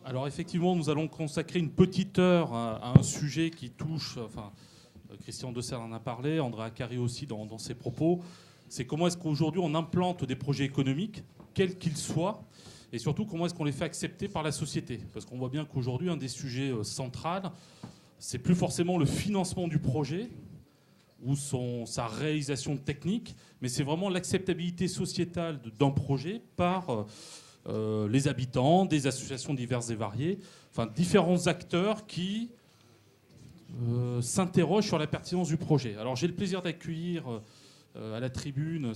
Alors effectivement, nous allons consacrer une petite heure à un sujet qui touche, enfin, Christian Desserre en a parlé, Andrea Carri aussi dans ses propos, c'est comment est-ce qu'aujourd'hui on implante des projets économiques, quels qu'ils soient, et surtout comment est-ce qu'on les fait accepter par la société. Parce qu'on voit bien qu'aujourd'hui, un des sujets centraux, c'est plus forcément le financement du projet ou sa réalisation technique, mais c'est vraiment l'acceptabilité sociétale d'un projet par les habitants, des associations diverses et variées, enfin différents acteurs qui s'interrogent sur la pertinence du projet. Alors j'ai le plaisir d'accueillir à la tribune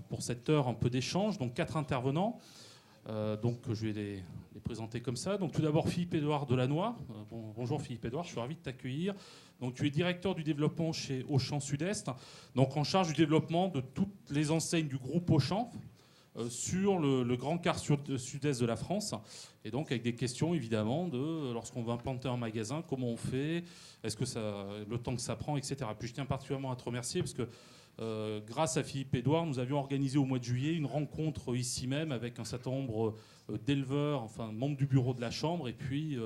pour cette heure un peu d'échange, donc 4 intervenants. Donc je vais les présenter comme ça. Donc tout d'abord Philippe-Édouard Delannoy. Bonjour Philippe-Édouard, je suis ravi de t'accueillir. Donc tu es directeur du développement chez Auchan Sud-Est, donc en charge du développement de toutes les enseignes du groupe Auchan sur le grand quart sud-est de la France. Et donc avec des questions évidemment de lorsqu'on va implanter un magasin, comment on fait, est-ce que le temps que ça prend, etc. Puis je tiens particulièrement à te remercier parce que grâce à Philippe-Édouard, nous avions organisé au mois de juillet une rencontre ici même avec un certain nombre d'éleveurs, enfin membres du bureau de la Chambre, et puis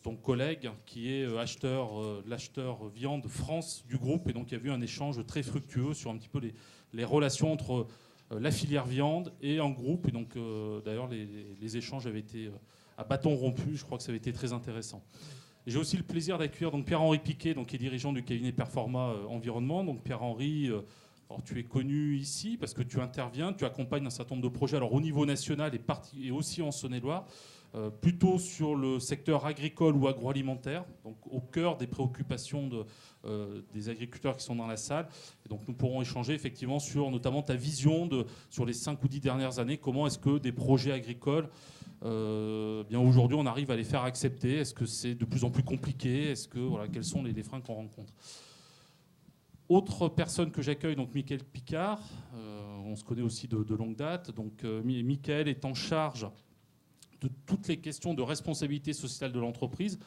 ton collègue qui est l'acheteur viande France du groupe. Et donc il y a eu un échange très fructueux sur un petit peu les relations entre la filière viande et un groupe. Et donc d'ailleurs les échanges avaient été à bâton rompu, je crois que ça avait été très intéressant. J'ai aussi le plaisir d'accueillir donc Pierre-Henri Piquet, donc, qui est dirigeant du cabinet Performa Environnement. Donc Pierre-Henri, alors, tu es connu ici parce que tu interviens, tu accompagnes un certain nombre de projets alors, au niveau national et aussi en Saône-et-Loire, plutôt sur le secteur agricole ou agroalimentaire, donc au cœur des préoccupations des agriculteurs qui sont dans la salle. Et donc nous pourrons échanger effectivement sur notamment ta vision sur les 5 ou 10 dernières années, comment est-ce que des projets agricoles, bien aujourd'hui on arrive à les faire accepter, est-ce que c'est de plus en plus compliqué, voilà, quels sont les freins qu'on rencontre. Autre personne que j'accueille, donc Michael Picard, on se connaît aussi de longue date. Donc Michael est en charge de toutes les questions de responsabilité sociétale de l'entreprise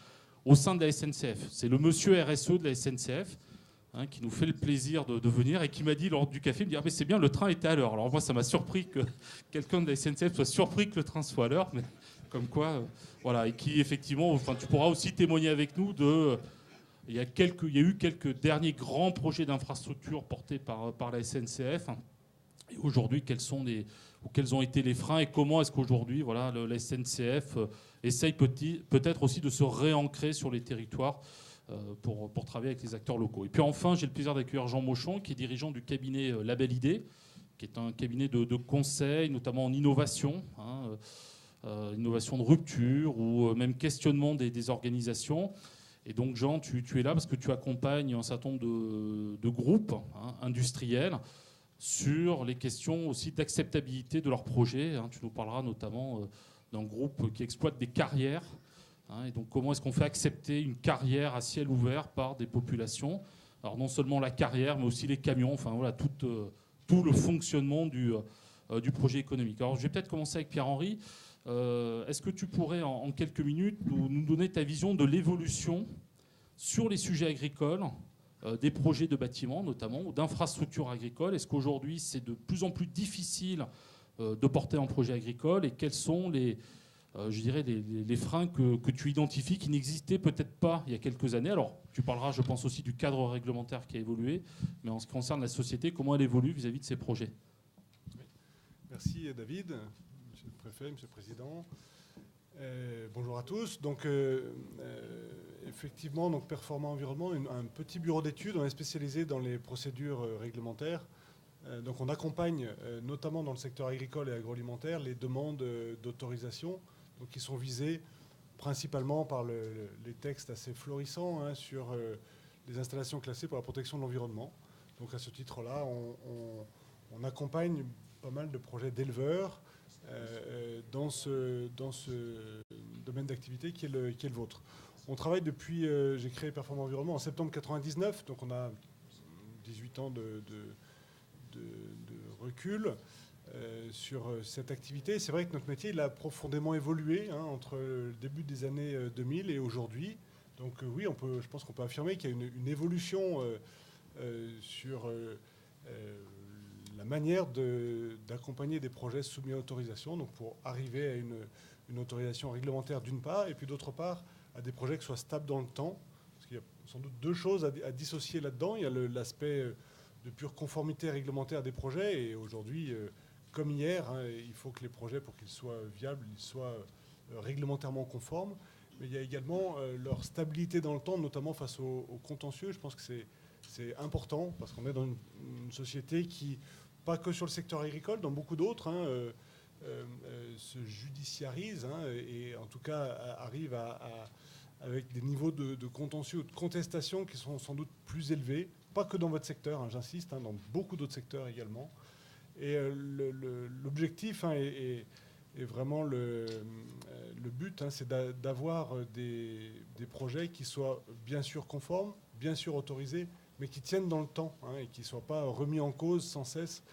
au sein de la SNCF. C'est le monsieur RSE de la SNCF qui nous fait le plaisir de venir et qui m'a dit lors du café, il me dit mais c'est bien, le train était à l'heure. Alors moi ça m'a surpris que quelqu'un de la SNCF soit surpris que le train soit à l'heure, mais comme quoi, voilà, et qui effectivement, enfin tu pourras aussi témoigner avec nous de... Il y a eu quelques derniers grands projets d'infrastructure portés par la SNCF. Et aujourd'hui, quels ont été les freins et comment est-ce qu'aujourd'hui, voilà, la SNCF essaye peut-être aussi de se réancrer sur les territoires pour travailler avec les acteurs locaux. Et puis enfin, j'ai le plaisir d'accueillir Jean Mauchon, qui est dirigeant du cabinet Label ID, qui est un cabinet de conseil, notamment en innovation, innovation de rupture ou même questionnement des organisations. Et donc Jean, tu es là parce que tu accompagnes un certain nombre de groupes industriels sur les questions aussi d'acceptabilité de leurs projets. Tu nous parleras notamment d'un groupe qui exploite des carrières. Et donc comment est-ce qu'on fait accepter une carrière à ciel ouvert par des populations? Alors non seulement la carrière, mais aussi les camions, enfin voilà, tout le fonctionnement du projet économique. Alors je vais peut-être commencer avec Pierre-Henri. Est-ce que tu pourrais, en quelques minutes, nous donner ta vision de l'évolution sur les sujets agricoles, des projets de bâtiments notamment, ou d'infrastructures agricoles? Est-ce qu'aujourd'hui, c'est de plus en plus difficile de porter un projet agricole? Et quels sont les freins que tu identifies qui n'existaient peut-être pas il y a quelques années? Alors, tu parleras, je pense, aussi du cadre réglementaire qui a évolué, mais en ce qui concerne la société, comment elle évolue vis-à-vis de ces projets? Merci David. Monsieur le Préfet, Monsieur le Président. Bonjour à tous. Donc, effectivement, donc Performa Environnement, un petit bureau d'études. On est spécialisé dans les procédures réglementaires. Donc, on accompagne, notamment dans le secteur agricole et agroalimentaire, les demandes d'autorisation, donc qui sont visées principalement par les textes assez florissants sur les installations classées pour la protection de l'environnement. Donc, à ce titre-là, on accompagne pas mal de projets d'éleveurs dans ce domaine d'activité qui est le vôtre. On travaille depuis, j'ai créé Performa Environnement en septembre 1999, donc on a 18 ans de recul sur cette activité. C'est vrai que notre métier il a profondément évolué entre le début des années 2000 et aujourd'hui. Donc oui, je pense qu'on peut affirmer qu'il y a une évolution sur la manière d'accompagner des projets soumis à autorisation, donc pour arriver à une autorisation réglementaire d'une part, et puis d'autre part, à des projets qui soient stables dans le temps. Parce qu'il y a sans doute deux choses à dissocier là-dedans. Il y a l'aspect de pure conformité réglementaire des projets, et aujourd'hui, comme hier, il faut que les projets, pour qu'ils soient viables, ils soient réglementairement conformes. Mais il y a également leur stabilité dans le temps, notamment face aux contentieux. Je pense que c'est important, parce qu'on est dans une société qui, pas que sur le secteur agricole, dans beaucoup d'autres, se judiciarise, et en tout cas arrive avec des niveaux de contentieux ou de contestation qui sont sans doute plus élevés, pas que dans votre secteur, j'insiste, dans beaucoup d'autres secteurs également. Et l'objectif est vraiment le but, c'est d'avoir des projets qui soient bien sûr conformes, bien sûr autorisés, mais qui tiennent dans le temps, et qui ne soient pas remis en cause sans cesse,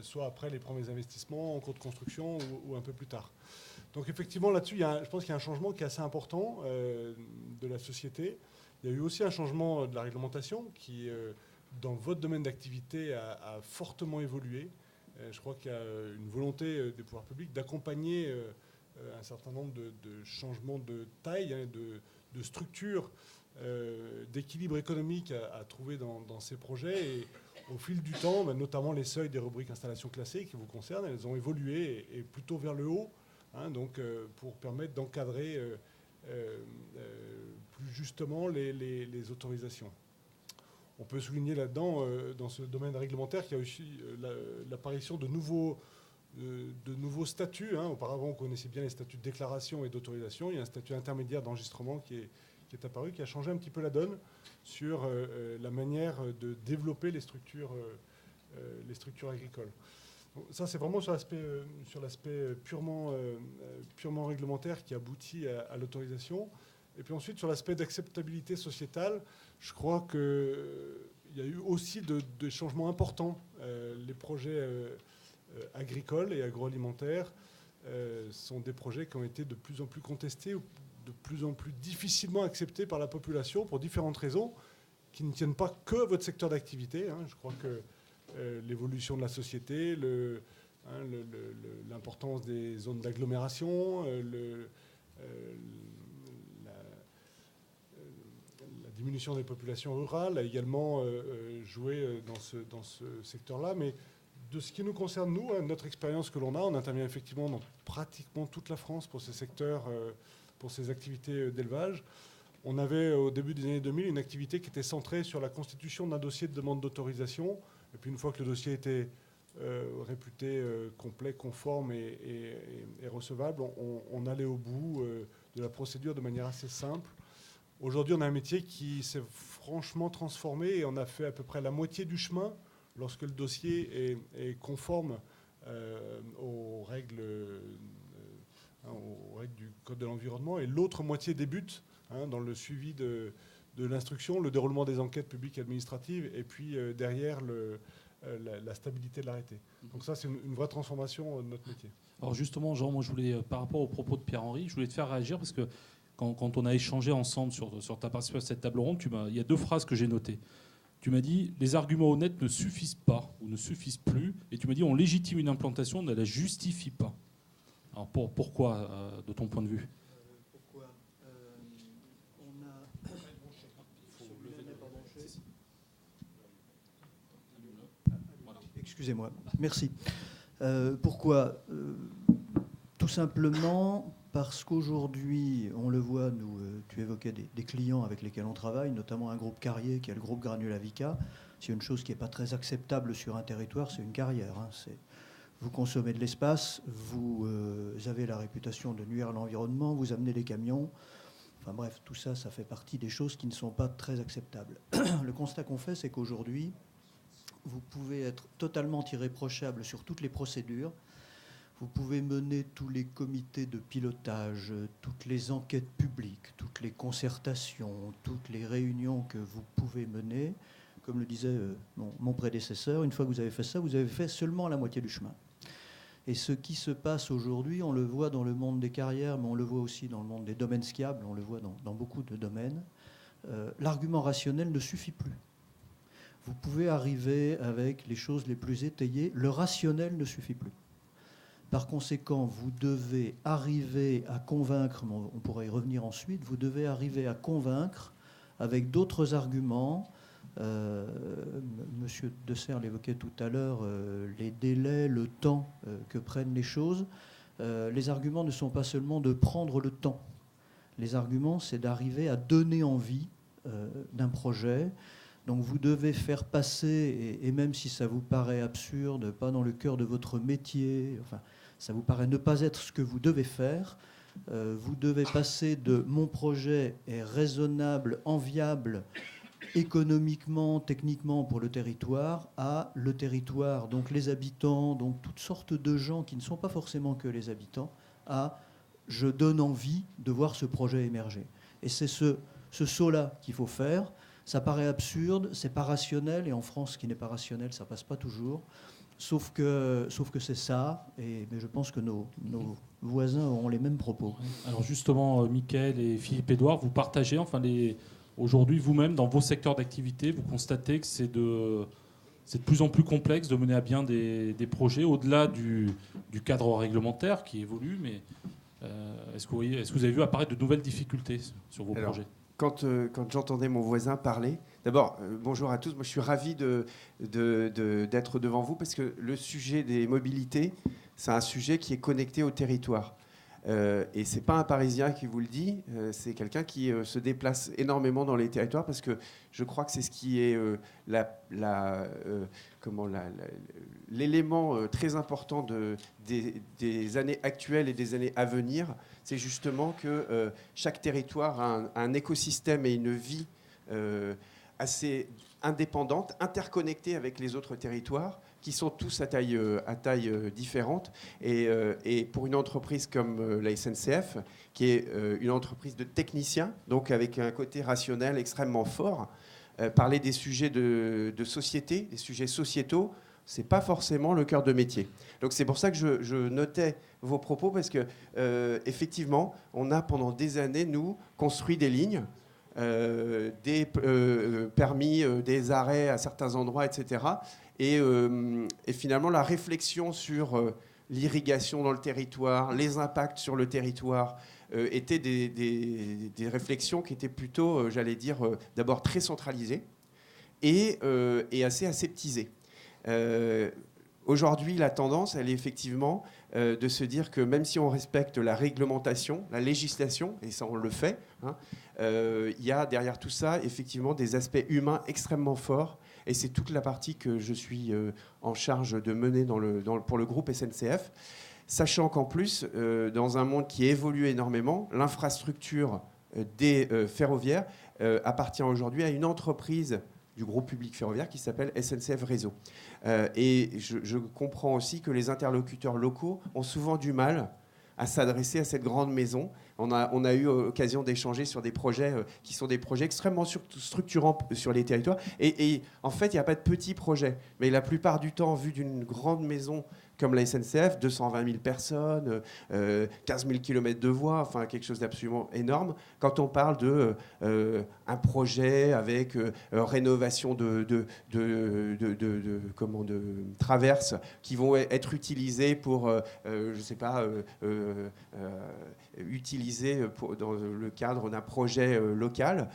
soit après les premiers investissements, en cours de construction ou un peu plus tard. Donc effectivement, là-dessus, je pense qu'il y a un changement qui est assez important de la société. Il y a eu aussi un changement de la réglementation qui, dans votre domaine d'activité, a fortement évolué. Je crois qu'il y a une volonté des pouvoirs publics d'accompagner un certain nombre de changements de taille, de structure, d'équilibre économique à trouver dans ces projets. Et au fil du temps, notamment les seuils des rubriques installations classées qui vous concernent, elles ont évolué et plutôt vers le haut, donc pour permettre d'encadrer plus justement les autorisations. On peut souligner là-dedans, dans ce domaine réglementaire, qu'il y a aussi l'apparition de nouveaux statuts. Auparavant, on connaissait bien les statuts de déclaration et d'autorisation. Il y a un statut intermédiaire d'enregistrement qui est apparu, qui a changé un petit peu la donne sur la manière de développer les structures agricoles. Donc, ça, c'est vraiment sur l'aspect purement réglementaire qui aboutit à l'autorisation. Et puis ensuite, sur l'aspect d'acceptabilité sociétale, je crois qu'il y a eu aussi des changements importants. Les projets agricoles et agroalimentaires sont des projets qui ont été de plus en plus contestés, de plus en plus difficilement acceptés par la population pour différentes raisons qui ne tiennent pas que à votre secteur d'activité. Je crois que l'évolution de la société, l'importance des zones d'agglomération, la diminution des populations rurales a également joué dans ce secteur-là. Mais de ce qui nous concerne, nous, notre expérience que l'on a, on intervient effectivement dans pratiquement toute la France pour ces secteurs, pour ces activités d'élevage. On avait au début des années 2000 une activité qui était centrée sur la constitution d'un dossier de demande d'autorisation. Et puis une fois que le dossier était réputé complet, conforme et recevable, on allait au bout de la procédure de manière assez simple. Aujourd'hui, on a un métier qui s'est franchement transformé et on a fait à peu près la moitié du chemin lorsque le dossier est conforme aux règles du Code de l'environnement, et l'autre moitié débute dans le suivi de l'instruction, le déroulement des enquêtes publiques et administratives, et puis derrière la stabilité de l'arrêté. Donc ça, c'est une vraie transformation de notre métier. Alors justement, Jean, moi je voulais, par rapport aux propos de Pierre-Henri, je voulais te faire réagir parce que quand on a échangé ensemble sur ta participation à cette table ronde, il y a deux phrases que j'ai notées. Tu m'as dit, les arguments honnêtes ne suffisent pas ou ne suffisent plus. Et tu m'as dit, on légitime une implantation, on ne la justifie pas. Alors pourquoi, de ton point de vue ? Pourquoi on a... Excusez-moi, merci. Pourquoi ? Tout simplement parce qu'aujourd'hui, on le voit, nous, tu évoquais des clients avec lesquels on travaille, notamment un groupe carrier qui est le groupe Granulavica. C'est une chose qui n'est pas très acceptable sur un territoire, c'est une carrière. Vous consommez de l'espace, vous avez la réputation de nuire à l'environnement, vous amenez des camions. Enfin bref, tout ça, ça fait partie des choses qui ne sont pas très acceptables. Le constat qu'on fait, c'est qu'aujourd'hui, vous pouvez être totalement irréprochable sur toutes les procédures. Vous pouvez mener tous les comités de pilotage, toutes les enquêtes publiques, toutes les concertations, toutes les réunions que vous pouvez mener. Comme le disait mon prédécesseur, une fois que vous avez fait ça, vous avez fait seulement la moitié du chemin. Et ce qui se passe aujourd'hui, on le voit dans le monde des carrières, mais on le voit aussi dans le monde des domaines skiables, on le voit dans beaucoup de domaines. L'argument rationnel ne suffit plus. Vous pouvez arriver avec les choses les plus étayées, le rationnel ne suffit plus. Par conséquent, vous devez arriver à convaincre, on pourrait y revenir ensuite, vous devez arriver à convaincre avec d'autres arguments. Monsieur Dessert l'évoquait tout à l'heure, les délais, le temps que prennent les choses. Les arguments ne sont pas seulement de prendre le temps. Les arguments, c'est d'arriver à donner envie d'un projet. Donc vous devez faire passer, et même si ça vous paraît absurde, pas dans le cœur de votre métier, enfin, ça vous paraît ne pas être ce que vous devez faire, vous devez passer de mon projet est raisonnable, enviable, économiquement, techniquement pour le territoire, à le territoire, donc les habitants, donc toutes sortes de gens qui ne sont pas forcément que les habitants, à je donne envie de voir ce projet émerger. Et c'est ce saut-là qu'il faut faire. Ça paraît absurde, c'est pas rationnel, et en France, ce qui n'est pas rationnel, ça passe pas toujours. Sauf que c'est ça, mais je pense que nos voisins auront les mêmes propos. Alors justement, Mickaël et Philippe-Édouard, vous partagez, aujourd'hui vous-même, dans vos secteurs d'activité, vous constatez que c'est de plus en plus complexe de mener à bien des projets au-delà du cadre réglementaire qui évolue, mais est-ce que vous avez vu apparaître de nouvelles difficultés sur vos projets ? Quand j'entendais mon voisin parler, d'abord, bonjour à tous. Moi, je suis ravi d'être devant vous parce que le sujet des mobilités, c'est un sujet qui est connecté au territoire. Et ce n'est pas un Parisien qui vous le dit, c'est quelqu'un qui se déplace énormément dans les territoires parce que je crois que c'est ce qui est l'élément très important des années actuelles et des années à venir. C'est justement que chaque territoire a un écosystème et une vie assez indépendante, interconnectée avec les autres territoires, qui sont tous à taille différente. Et pour une entreprise comme la SNCF, qui est une entreprise de techniciens, donc avec un côté rationnel extrêmement fort, parler des sujets de société, des sujets sociétaux, ce n'est pas forcément le cœur de métier. Donc c'est pour ça que je notais vos propos, parce que effectivement, on a pendant des années, nous, construit des lignes, des permis, des arrêts à certains endroits, etc. Et finalement, la réflexion sur l'irrigation dans le territoire, les impacts sur le territoire, étaient des réflexions qui étaient plutôt, j'allais dire, d'abord très centralisées et assez aseptisées. Aujourd'hui, la tendance, elle est effectivement de se dire que même si on respecte la réglementation, la législation, et ça on le fait, il y a derrière tout ça effectivement des aspects humains extrêmement forts. Et c'est toute la partie que je suis en charge de mener pour le groupe SNCF, sachant qu'en plus, dans un monde qui évolue énormément, l'infrastructure des ferroviaires appartient aujourd'hui à une entreprise du groupe public ferroviaire qui s'appelle SNCF Réseau. Et je comprends aussi que les interlocuteurs locaux ont souvent du mal à s'adresser à cette grande maison. On a eu l'occasion d'échanger sur des projets qui sont des projets extrêmement structurants sur les territoires. Et en fait, il n'y a pas de petits projets. Mais la plupart du temps, vu d'une grande maison comme la SNCF, 220 000 personnes, 15 000 km de voies, enfin quelque chose d'absolument énorme. Quand on parle un projet avec rénovation de traverses qui vont être utilisées pour, je sais pas, utilisées dans le cadre d'un projet local,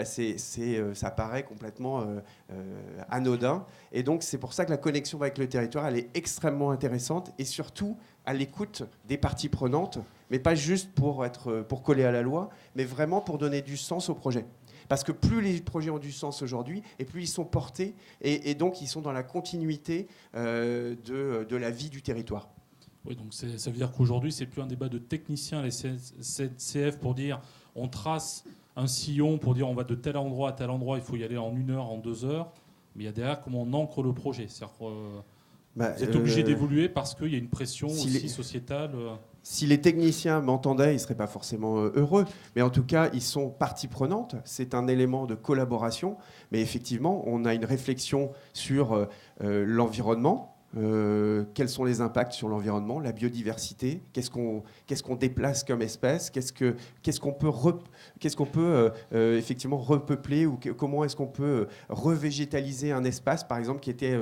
ça paraît complètement anodin. Et donc c'est pour ça que la connexion avec le territoire, elle est extrêmement intéressante et surtout à l'écoute des parties prenantes, mais pas juste pour coller à la loi, mais vraiment pour donner du sens au projet. Parce que plus les projets ont du sens aujourd'hui, et plus ils sont portés, et donc ils sont dans la continuité de la vie du territoire. Oui, donc ça veut dire qu'aujourd'hui, c'est plus un débat de techniciens à la SNCF pour dire on trace un sillon pour dire on va de tel endroit à tel endroit, il faut y aller en 1 heure, en 2 heures. Mais il y a derrière comment on ancre le projet. C'est-à-dire que vous êtes obligé d'évoluer parce qu'il y a une pression sociétale. Si les techniciens m'entendaient, ils ne seraient pas forcément heureux. Mais en tout cas, ils sont partie prenante. C'est un élément de collaboration. Mais effectivement, on a une réflexion sur l'environnement. Quels sont les impacts sur l'environnement, la biodiversité, qu'est-ce qu'on déplace comme espèce, qu'est-ce qu'on peut effectivement repeupler, ou comment est-ce qu'on peut revégétaliser un espace, par exemple, qui était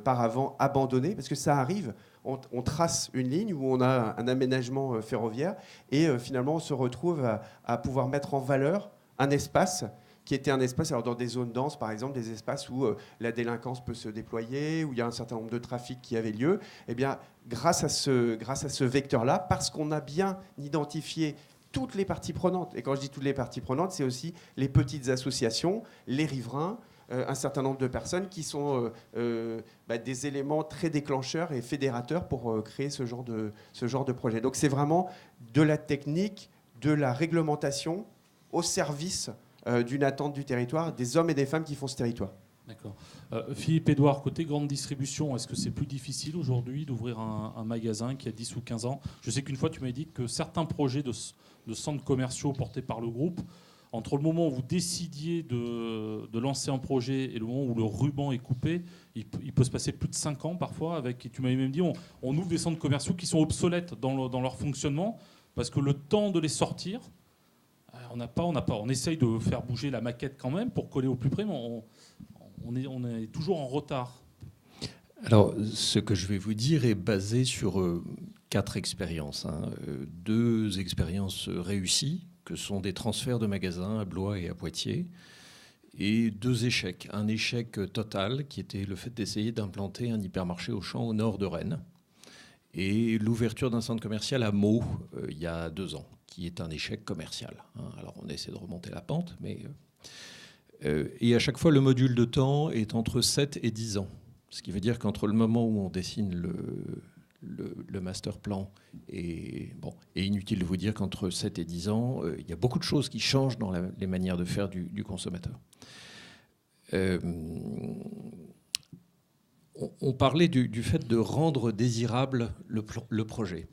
par avant abandonné, parce que ça arrive. on trace une ligne, où on a un aménagement ferroviaire, et finalement on se retrouve à pouvoir mettre en valeur un espace qui était un espace, alors dans des zones denses par exemple, des espaces où la délinquance peut se déployer, où il y a un certain nombre de trafics qui avaient lieu. Eh bien, grâce à ce vecteur-là, parce qu'on a bien identifié toutes les parties prenantes, et quand je dis toutes les parties prenantes, c'est aussi les petites associations, les riverains, un certain nombre de personnes qui sont des éléments très déclencheurs et fédérateurs pour créer ce genre de projet. Donc c'est vraiment de la technique, de la réglementation au service d'une attente du territoire, des hommes et des femmes qui font ce territoire. D'accord. Philippe-Édouard, côté grande distribution, est-ce que c'est plus difficile aujourd'hui d'ouvrir un magasin qui a 10 ou 15 ans ? Je sais qu'une fois, tu m'as dit que certains projets de centres commerciaux portés par le groupe, entre le moment où vous décidiez de lancer un projet et le moment où le ruban est coupé, il peut se passer plus de 5 ans parfois. Tu m'avais même dit, on ouvre des centres commerciaux qui sont obsolètes dans leur fonctionnement parce que le temps de les sortir, on essaye de faire bouger la maquette quand même pour coller au plus près, mais on est toujours en retard. Alors, ce que je vais vous dire est basé sur 4 expériences. 2 expériences réussies, que sont des transferts de magasins à Blois et à Poitiers, et 2 échecs. Un échec total, qui était le fait d'essayer d'implanter un hypermarché Auchan au nord de Rennes, et l'ouverture d'un centre commercial à Meaux, il y a 2 ans, qui est un échec commercial. Alors, on essaie de remonter la pente, mais... et à chaque fois, le module de temps est entre 7 et 10 ans. Ce qui veut dire qu'entre le moment où on dessine le master plan et inutile de vous dire qu'entre 7 et 10 ans, il y a beaucoup de choses qui changent dans les manières de faire du consommateur. On parlait du fait de rendre désirable le projet.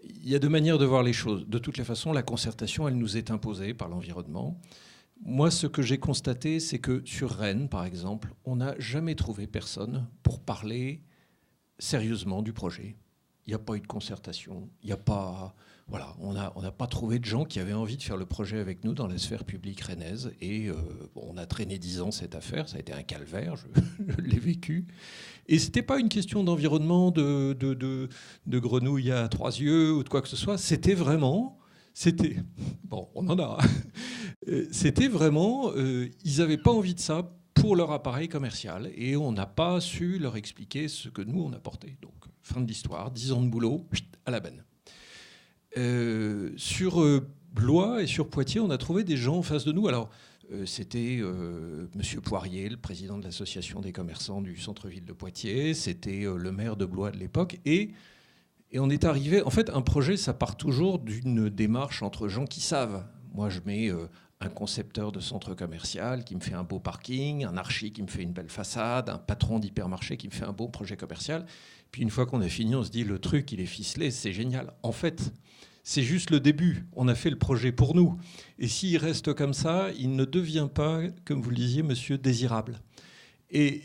Il y a 2 manières de voir les choses. De toutes les façons, la concertation, elle nous est imposée par l'environnement. Moi, ce que j'ai constaté, c'est que sur Rennes, par exemple, on n'a jamais trouvé personne pour parler sérieusement du projet. Il n'y a pas eu de concertation. Il n'y a pas, voilà, on n'a pas trouvé de gens qui avaient envie de faire le projet avec nous dans la sphère publique rennaise. Et on a traîné 10 ans cette affaire. Ça a été un calvaire. Je l'ai vécu. Et ce n'était pas une question d'environnement, de grenouilles à 3 yeux ou de quoi que ce soit. C'était vraiment... Bon, on en a. C'était vraiment... ils n'avaient pas envie de ça pour leur appareil commercial. Et on n'a pas su leur expliquer ce que nous, on apportait. Donc, fin de l'histoire, 10 ans de boulot, à la benne. Sur Blois et sur Poitiers, on a trouvé des gens en face de nous. Alors, c'était Monsieur Poirier, le président de l'association des commerçants du centre-ville de Poitiers. C'était le maire de Blois de l'époque. Et on est arrivé... En fait, un projet, ça part toujours d'une démarche entre gens qui savent. Moi, je mets un concepteur de centre commercial qui me fait un beau parking, un archi qui me fait une belle façade, un patron d'hypermarché qui me fait un beau projet commercial. Puis une fois qu'on a fini, on se dit, le truc, il est ficelé, c'est génial. En fait, c'est juste le début. On a fait le projet pour nous. Et s'il reste comme ça, il ne devient pas, comme vous le disiez, monsieur désirable. Et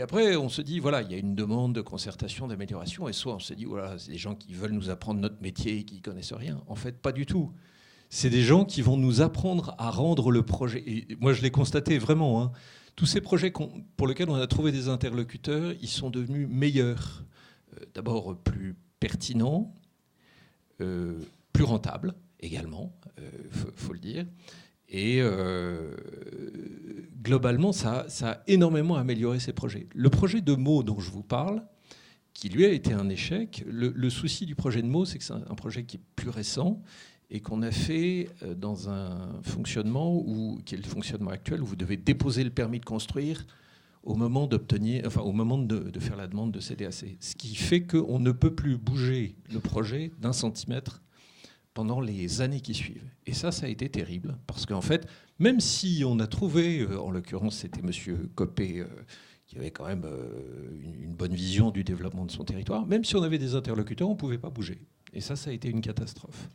après, on se dit, voilà, il y a une demande de concertation, d'amélioration. Et soit on se dit, voilà, c'est des gens qui veulent nous apprendre notre métier et qui ne connaissent rien. En fait, pas du tout. C'est des gens qui vont nous apprendre à rendre le projet. Et moi, je l'ai constaté vraiment. Tous ces projets pour lesquels on a trouvé des interlocuteurs, ils sont devenus meilleurs. D'abord, plus pertinents, plus rentables également, faut le dire. Et globalement, ça a énormément amélioré ces projets. Le projet de Meaux dont je vous parle, qui lui a été un échec, le souci du projet de Meaux, c'est que c'est un projet qui est plus récent et qu'on a fait dans un fonctionnement qui est le fonctionnement actuel, où vous devez déposer le permis de construire au moment de faire la demande de CDAC. Ce qui fait qu'on ne peut plus bouger le projet d'1 centimètre pendant les années qui suivent. Et ça a été terrible, parce qu'en fait, même si on a trouvé, en l'occurrence c'était M. Copé, qui avait quand même une bonne vision du développement de son territoire, même si on avait des interlocuteurs, on ne pouvait pas bouger. Et ça a été une catastrophe.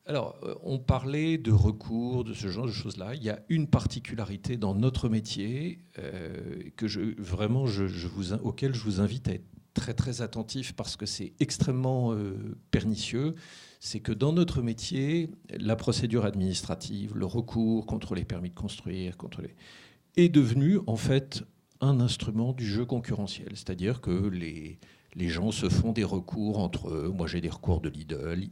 Alors, on parlait de recours, de ce genre de choses-là. Il y a une particularité dans notre métier auquel je vous invite à être très très attentif, parce que c'est extrêmement pernicieux. C'est que dans notre métier, la procédure administrative, le recours contre les permis de construire, est devenu en fait un instrument du jeu concurrentiel, c'est-à-dire que les gens se font des recours entre eux. Moi, j'ai des recours de Lidl.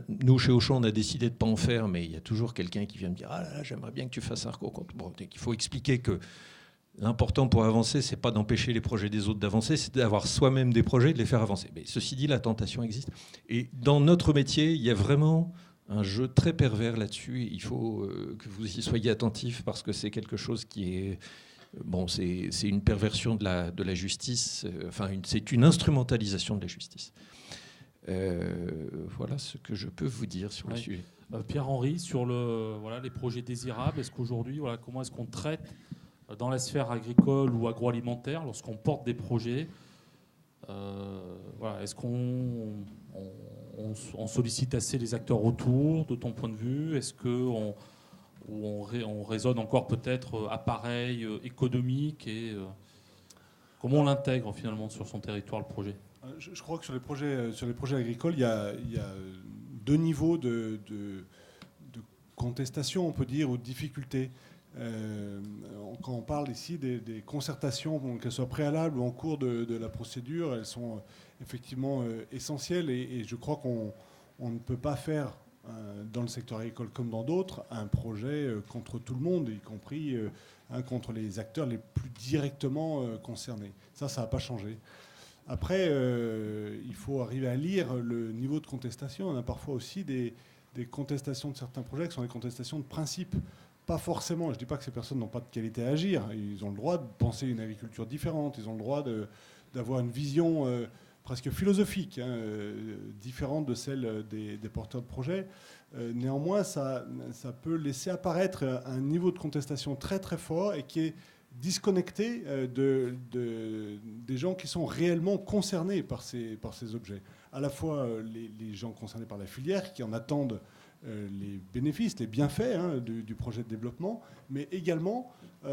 Nous, chez Auchan, on a décidé de ne pas en faire, mais il y a toujours quelqu'un qui vient me dire « Ah là là, j'aimerais bien que tu fasses un recours contre... » Bon, il faut expliquer que l'important pour avancer, ce n'est pas d'empêcher les projets des autres d'avancer, c'est d'avoir soi-même des projets et de les faire avancer. Mais ceci dit, la tentation existe. Et dans notre métier, il y a vraiment un jeu très pervers là-dessus. Il faut que vous y soyez attentifs parce que c'est quelque chose qui est... Bon, c'est une perversion de la justice, c'est une instrumentalisation de la justice. Voilà ce que je peux vous dire sur le sujet. Pierre-Henri, sur les projets désirables, est-ce qu'aujourd'hui, comment est-ce qu'on traite dans la sphère agricole ou agroalimentaire lorsqu'on porte des projets est-ce qu'on sollicite assez les acteurs autour, de ton point de vue? Est-ce qu'on raisonne encore peut-être appareil économique et comment on l'intègre finalement sur son territoire, le projet? Je crois que sur les projets agricoles, il y a deux niveaux de contestation, on peut dire, ou de difficultés. Quand on parle ici des concertations, qu'elles soient préalables ou en cours de la procédure, elles sont effectivement essentielles et je crois qu'on ne peut pas faire, dans le secteur agricole comme dans d'autres, un projet contre tout le monde, y compris contre les acteurs les plus directement concernés. Ça n'a pas changé. Après, il faut arriver à lire le niveau de contestation. On a parfois aussi des contestations de certains projets qui sont des contestations de principe. Pas forcément, je ne dis pas que ces personnes n'ont pas de qualité à agir. Ils ont le droit de penser une agriculture différente. Ils ont le droit d'avoir une vision presque philosophique, différente de celle des porteurs de projets. Néanmoins, ça peut laisser apparaître un niveau de contestation très très fort et qui est disconnecté des gens qui sont réellement concernés par ces objets. À la fois les gens concernés par la filière qui en attendent les bénéfices, les bienfaits du projet de développement, mais également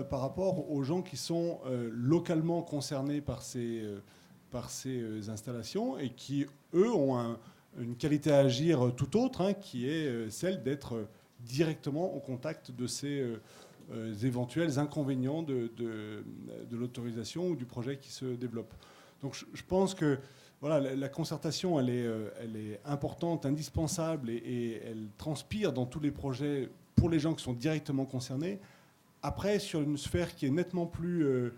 par rapport aux gens qui sont localement concernés par ces installations et qui, eux, ont une qualité à agir tout autre, qui est celle d'être directement au contact de ces éventuels inconvénients de l'autorisation ou du projet qui se développe. Donc je pense que la concertation, elle est importante, indispensable et elle transpire dans tous les projets pour les gens qui sont directement concernés. Après, sur une sphère qui est nettement plus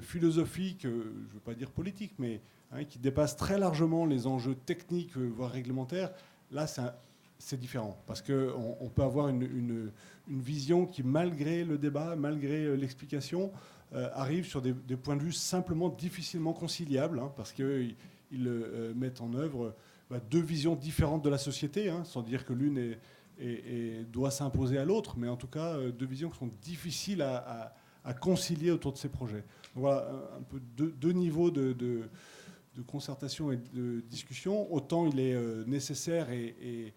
philosophique, je ne veux pas dire politique, mais qui dépasse très largement les enjeux techniques, voire réglementaires, là, c'est différent. Parce qu'on peut avoir une vision qui, malgré le débat, malgré l'explication, arrive sur des points de vue simplement difficilement conciliables, parce qu'ils mettent en œuvre deux visions différentes de la société, sans dire que l'une doit s'imposer à l'autre, mais en tout cas deux visions qui sont difficiles à concilier autour de ces projets. Donc voilà, un peu deux niveaux de concertation et de discussion. Autant il est nécessaire et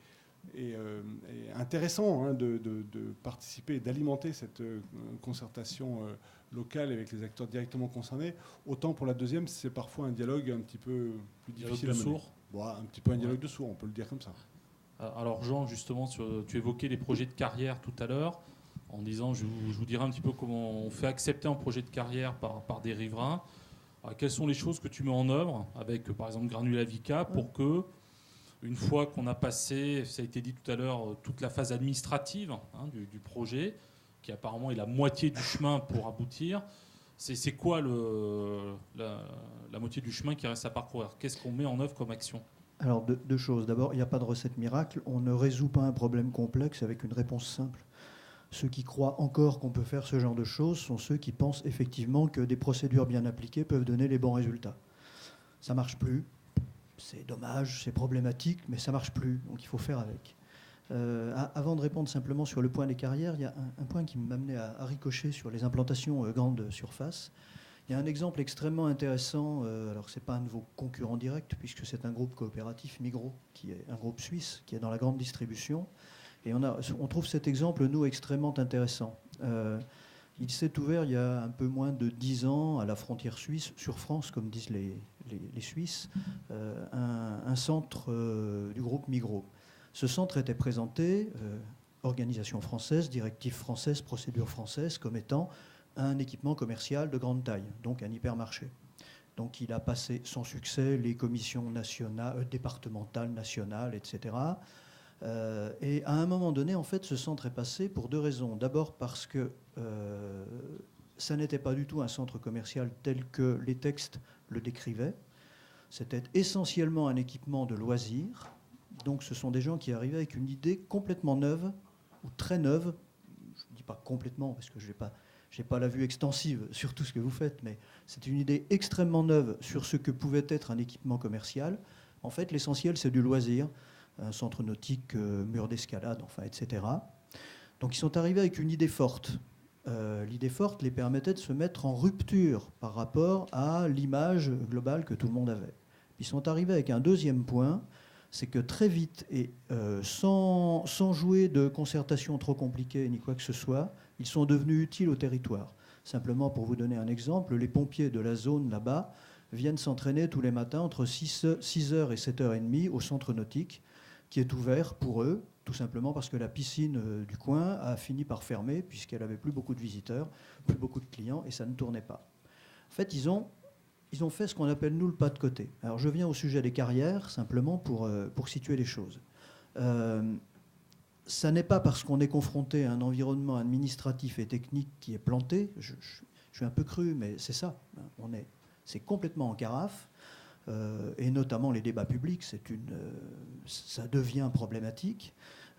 intéressant de participer et d'alimenter cette concertation locale avec les acteurs directement concernés, autant pour la deuxième, c'est parfois un dialogue un petit peu plus difficile à mener. Sourd. Un petit peu un dialogue de sourds, on peut le dire comme ça. Alors Jean, justement, tu évoquais les projets de carrière tout à l'heure, en disant, je vous dirai un petit peu comment on fait accepter un projet de carrière par des riverains. Alors, quelles sont les choses que tu mets en œuvre avec, par exemple, Granulavica pour que, une fois qu'on a passé, ça a été dit tout à l'heure, toute la phase administrative du projet, qui apparemment est la moitié du chemin pour aboutir, c'est quoi la moitié du chemin qui reste à parcourir? Qu'est-ce qu'on met en œuvre comme action? Alors, deux choses. D'abord, il n'y a pas de recette miracle. On ne résout pas un problème complexe avec une réponse simple. Ceux qui croient encore qu'on peut faire ce genre de choses sont ceux qui pensent effectivement que des procédures bien appliquées peuvent donner les bons résultats. Ça ne marche plus. C'est dommage, c'est problématique, mais ça ne marche plus. Donc il faut faire avec. Avant de répondre simplement sur le point des carrières, il y a un point qui m'amenait à ricocher sur les implantations grande surface. Il y a un exemple extrêmement intéressant, alors ce n'est pas un de vos concurrents directs, puisque c'est un groupe coopératif, Migros, qui est un groupe suisse, qui est dans la grande distribution. Et on trouve cet exemple, nous, extrêmement intéressant. Il s'est ouvert il y a un peu moins de 10 ans à la frontière suisse, sur France, comme disent les Suisses, un centre du groupe Migros. Ce centre était présenté, organisation française, directive française, procédure française, comme étant un équipement commercial de grande taille, donc un hypermarché. Donc il a passé sans succès les commissions nationales, départementales, nationales, etc. Et à un moment donné, en fait, ce centre est passé pour 2 raisons. D'abord parce que ça n'était pas du tout un centre commercial tel que les textes le décrivaient. C'était essentiellement un équipement de loisirs. Donc ce sont des gens qui arrivaient avec une idée complètement neuve, ou très neuve. Je ne dis pas complètement, parce que je n'ai pas la vue extensive sur tout ce que vous faites, mais c'est une idée extrêmement neuve sur ce que pouvait être un équipement commercial. En fait, l'essentiel, c'est du loisir, un centre nautique, mur d'escalade, enfin, etc. Donc ils sont arrivés avec une idée forte. L'idée forte les permettait de se mettre en rupture par rapport à l'image globale que tout le monde avait. Ils sont arrivés avec un deuxième point, c'est que très vite, et sans jouer de concertation trop compliquée ni quoi que ce soit, ils sont devenus utiles au territoire. Simplement, pour vous donner un exemple, les pompiers de la zone là-bas viennent s'entraîner tous les matins entre 6h et 7h30 au centre nautique, qui est ouvert pour eux, tout simplement parce que la piscine du coin a fini par fermer, puisqu'elle n'avait plus beaucoup de visiteurs, plus beaucoup de clients, et ça ne tournait pas. En fait, ils ont fait ce qu'on appelle, nous, le pas de côté. Alors, je viens au sujet des carrières, simplement pour situer les choses. Ça n'est pas parce qu'on est confronté à un environnement administratif et technique qui est planté, je suis un peu cru, mais c'est ça, c'est complètement en carafe, et notamment les débats publics, ça devient problématique.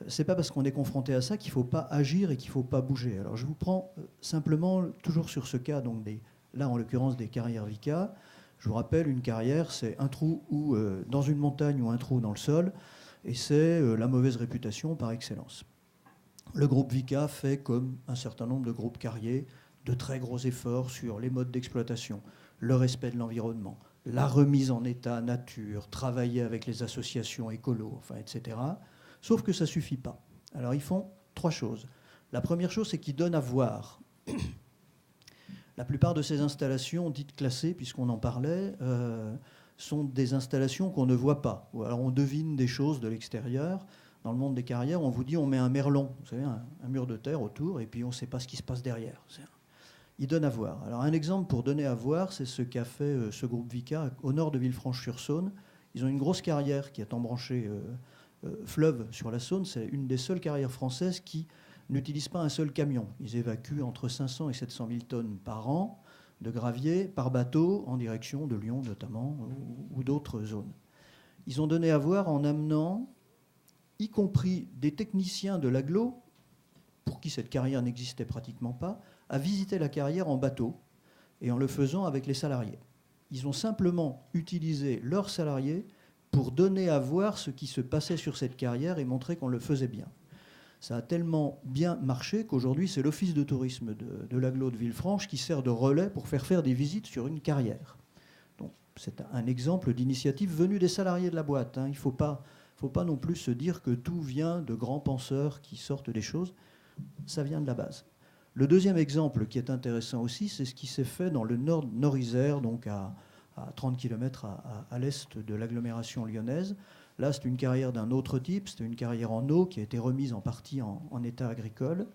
C'est pas parce qu'on est confronté à ça qu'il ne faut pas agir et qu'il ne faut pas bouger. Alors je vous prends simplement, toujours sur ce cas, donc là en l'occurrence des carrières VICA. Je vous rappelle, une carrière, c'est un trou dans une montagne ou un trou dans le sol, et c'est la mauvaise réputation par excellence. Le groupe VICA fait, comme un certain nombre de groupes carriers, de très gros efforts sur les modes d'exploitation, le respect de l'environnement, la remise en état nature, travailler avec les associations écolos, enfin, etc. Sauf que ça ne suffit pas. Alors ils font 3 choses. La première chose, c'est qu'ils donnent à voir. La plupart de ces installations dites classées, puisqu'on en parlait, sont des installations qu'on ne voit pas. Ou alors on devine des choses de l'extérieur. Dans le monde des carrières, on vous dit on met un merlon, vous savez, un mur de terre autour, et puis on ne sait pas ce qui se passe derrière. Ils donnent à voir. Alors un exemple pour donner à voir, c'est ce qu'a fait ce groupe VICA au nord de Villefranche-sur-Saône. Ils ont une grosse carrière qui est embranchée fleuve sur la Saône. C'est une des seules carrières françaises qui n'utilisent pas un seul camion. Ils évacuent entre 500 et 700 000 tonnes par an de gravier par bateau en direction de Lyon notamment ou d'autres zones. Ils ont donné à voir en amenant, y compris des techniciens de l'agglo, pour qui cette carrière n'existait pratiquement pas, à visiter la carrière en bateau et en le faisant avec les salariés. Ils ont simplement utilisé leurs salariés pour donner à voir ce qui se passait sur cette carrière et montrer qu'on le faisait bien. Ça a tellement bien marché qu'aujourd'hui, c'est l'office de tourisme de l'agglo de Villefranche qui sert de relais pour faire des visites sur une carrière. Donc, c'est un exemple d'initiative venue des salariés de la boîte. Il ne faut pas non plus se dire que tout vient de grands penseurs qui sortent des choses. Ça vient de la base. Le deuxième exemple qui est intéressant aussi, c'est ce qui s'est fait dans le Nord-Isère, donc à 30 km à l'est de l'agglomération lyonnaise. Là, c'est une carrière d'un autre type, c'était une carrière en eau qui a été remise en partie en état agricole.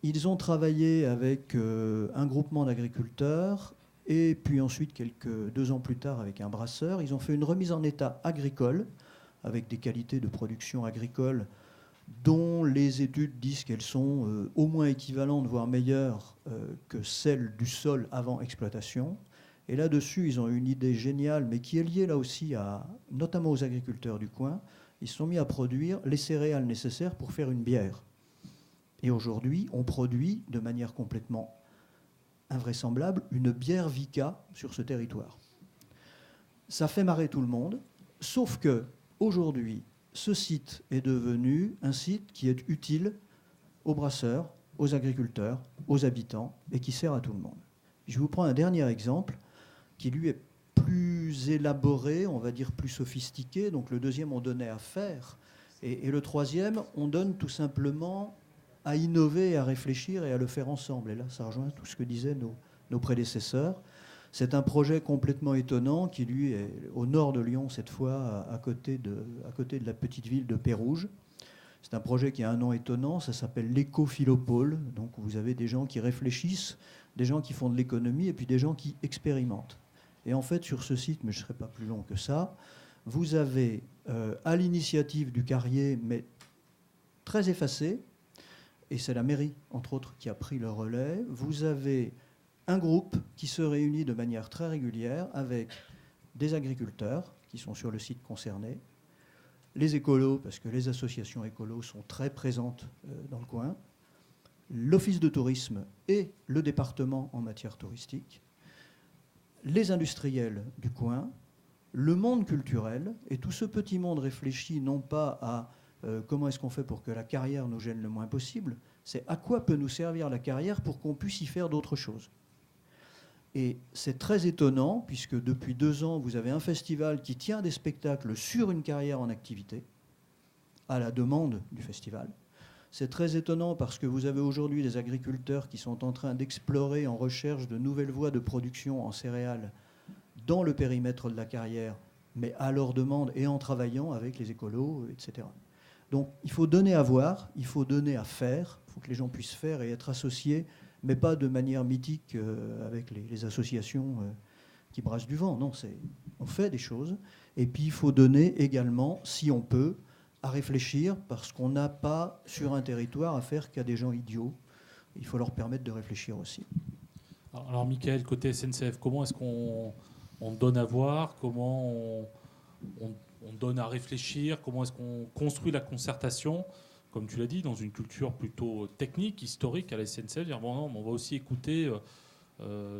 Ils ont travaillé avec un groupement d'agriculteurs et puis ensuite, 2 ans plus tard, avec un brasseur. Ils ont fait une remise en état agricole avec des qualités de production agricole dont les études disent qu'elles sont au moins équivalentes, voire meilleures que celles du sol avant exploitation. Et là-dessus, ils ont une idée géniale, mais qui est liée là aussi notamment aux agriculteurs du coin. Ils se sont mis à produire les céréales nécessaires pour faire une bière. Et aujourd'hui, on produit de manière complètement invraisemblable une bière VICA sur ce territoire. Ça fait marrer tout le monde, sauf que aujourd'hui, ce site est devenu un site qui est utile aux brasseurs, aux agriculteurs, aux habitants et qui sert à tout le monde. Je vous prends un dernier exemple qui lui est plus élaboré, on va dire plus sophistiqué. Donc le deuxième, on donnait à faire. Et le troisième, on donne tout simplement à innover, à réfléchir et à le faire ensemble. Et là, ça rejoint tout ce que disaient nos prédécesseurs. C'est un projet complètement étonnant qui, lui, est au nord de Lyon, cette fois, à côté de la petite ville de Pérouges. C'est un projet qui a un nom étonnant, ça s'appelle l'éco-philopole. Donc vous avez des gens qui réfléchissent, des gens qui font de l'économie et puis des gens qui expérimentent. Et en fait, sur ce site, mais je ne serai pas plus long que ça, vous avez, à l'initiative du Carrier, mais très effacé, et c'est la mairie, entre autres, qui a pris le relais, vous avez un groupe qui se réunit de manière très régulière avec des agriculteurs qui sont sur le site concerné, les écolos, parce que les associations écolos sont très présentes dans le coin, l'office de tourisme et le département en matière touristique, les industriels du coin, le monde culturel, et tout ce petit monde réfléchit non pas à comment est-ce qu'on fait pour que la carrière nous gêne le moins possible, c'est à quoi peut nous servir la carrière pour qu'on puisse y faire d'autres choses. Et c'est très étonnant, puisque depuis 2 ans, vous avez un festival qui tient des spectacles sur une carrière en activité, à la demande du festival. C'est très étonnant parce que vous avez aujourd'hui des agriculteurs qui sont en train d'explorer en recherche de nouvelles voies de production en céréales dans le périmètre de la carrière, mais à leur demande et en travaillant avec les écolos, etc. Donc il faut donner à voir, il faut donner à faire, il faut que les gens puissent faire et être associés, mais pas de manière mythique avec les associations qui brassent du vent. Non, on fait des choses. Et puis il faut donner également, si on peut, à réfléchir, parce qu'on n'a pas sur un territoire affaire qu'à des gens idiots. Il faut leur permettre de réfléchir aussi. Alors Michael, côté SNCF, comment est-ce qu'on donne à voir, comment on donne à réfléchir, comment est-ce qu'on construit la concertation, comme tu l'as dit, dans une culture plutôt technique, historique à la SNCF, dire bon non, mais on va aussi écouter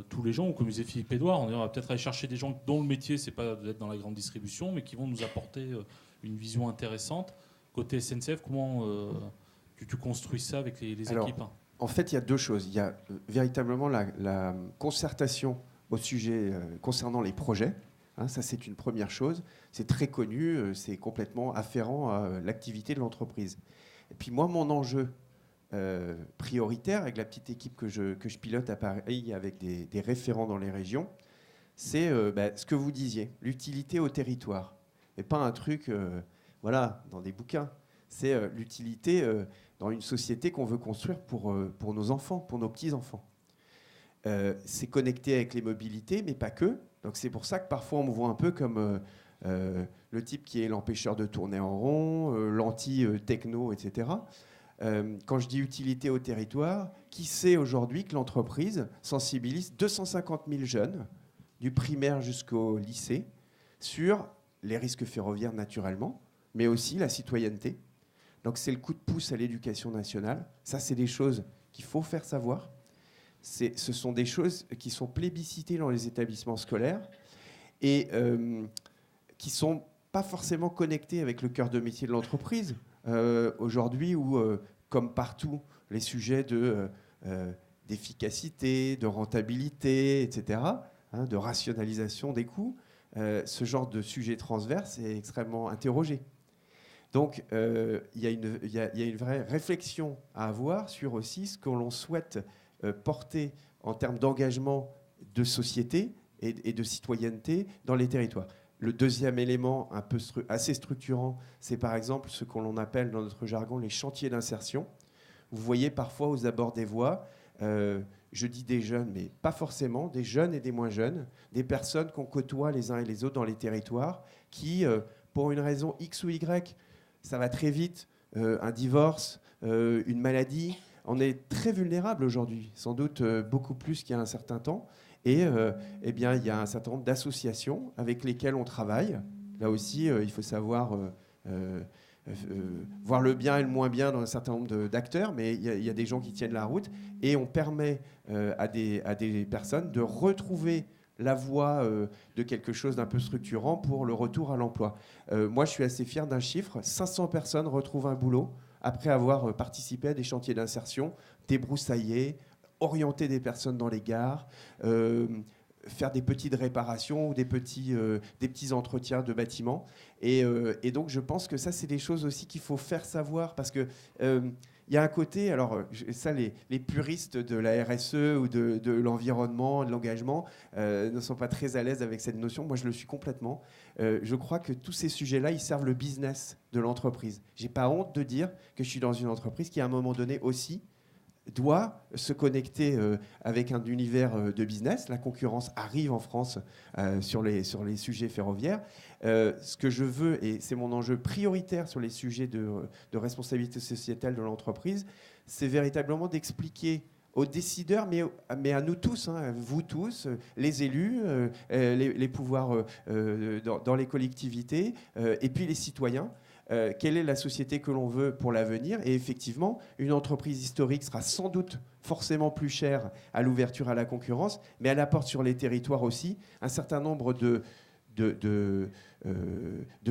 tous les gens, ou comme disait Philippe Édouard, on va peut-être aller chercher des gens dont le métier c'est pas d'être dans la grande distribution, mais qui vont nous apporter une vision intéressante. Côté SNCF, comment tu construis ça avec les équipes? En fait, il y a 2 choses. Il y a véritablement la concertation au sujet concernant les projets. Ça, c'est une première chose. C'est très connu, c'est complètement afférent à l'activité de l'entreprise. Et puis moi, mon enjeu prioritaire, avec la petite équipe que je pilote à Paris, avec des référents dans les régions, c'est ce que vous disiez, l'utilité au territoire. Et pas un truc dans des bouquins. C'est l'utilité dans une société qu'on veut construire pour nos enfants, pour nos petits-enfants. C'est connecté avec les mobilités, mais pas que. Donc c'est pour ça que parfois on me voit un peu comme le type qui est l'empêcheur de tourner en rond, l'anti-techno, etc. Quand je dis utilité au territoire, qui sait aujourd'hui que l'entreprise sensibilise 250 000 jeunes, du primaire jusqu'au lycée, sur les risques ferroviaires naturellement, mais aussi la citoyenneté. Donc c'est le coup de pouce à l'éducation nationale. Ça, c'est des choses qu'il faut faire savoir. Ce sont des choses qui sont plébiscitées dans les établissements scolaires et qui ne sont pas forcément connectées avec le cœur de métier de l'entreprise. Aujourd'hui, où, comme partout, les sujets d'efficacité, de rentabilité, etc., de rationalisation des coûts, ce genre de sujet transverse est extrêmement interrogé. Donc, il y a une vraie réflexion à avoir sur aussi ce que l'on souhaite porter en termes d'engagement de société et de citoyenneté dans les territoires. Le deuxième élément assez structurant, c'est par exemple ce que l'on appelle dans notre jargon les chantiers d'insertion. Vous voyez parfois aux abords des voies, je dis des jeunes, mais pas forcément, des jeunes et des moins jeunes, des personnes qu'on côtoie les uns et les autres dans les territoires, qui, pour une raison X ou Y, ça va très vite, un divorce, une maladie, on est très vulnérable aujourd'hui, sans doute beaucoup plus qu'il y a un certain temps. Et eh bien, il y a un certain nombre d'associations avec lesquelles on travaille. Là aussi, il faut savoir voir le bien et le moins bien dans un certain nombre d'acteurs, mais il y a des gens qui tiennent la route. Et on permet à des personnes de retrouver la voie de quelque chose d'un peu structurant pour le retour à l'emploi. Moi, je suis assez fier d'un chiffre. 500 personnes retrouvent un boulot après avoir participé à des chantiers d'insertion, débroussailler, orienter des personnes dans les gares, faire des petites réparations ou des petits entretiens de bâtiments. Et donc, je pense que ça, c'est des choses aussi qu'il faut faire savoir parce que il y a un côté, alors ça, les puristes de la RSE ou de l'environnement, de l'engagement, ne sont pas très à l'aise avec cette notion. Moi, je le suis complètement. Je crois que tous ces sujets-là, ils servent le business de l'entreprise. J'ai pas honte de dire que je suis dans une entreprise qui, à un moment donné aussi, doit se connecter avec un univers de business. La concurrence arrive en France sur les sujets ferroviaires. Ce que je veux, et c'est mon enjeu prioritaire sur les sujets de responsabilité sociétale de l'entreprise, c'est véritablement d'expliquer aux décideurs, mais à nous tous, hein, vous tous, les élus, les pouvoirs dans les collectivités, et puis les citoyens, quelle est la société que l'on veut pour l'avenir. Et effectivement, une entreprise historique sera sans doute forcément plus chère à l'ouverture à la concurrence, mais elle apporte sur les territoires aussi un certain nombre de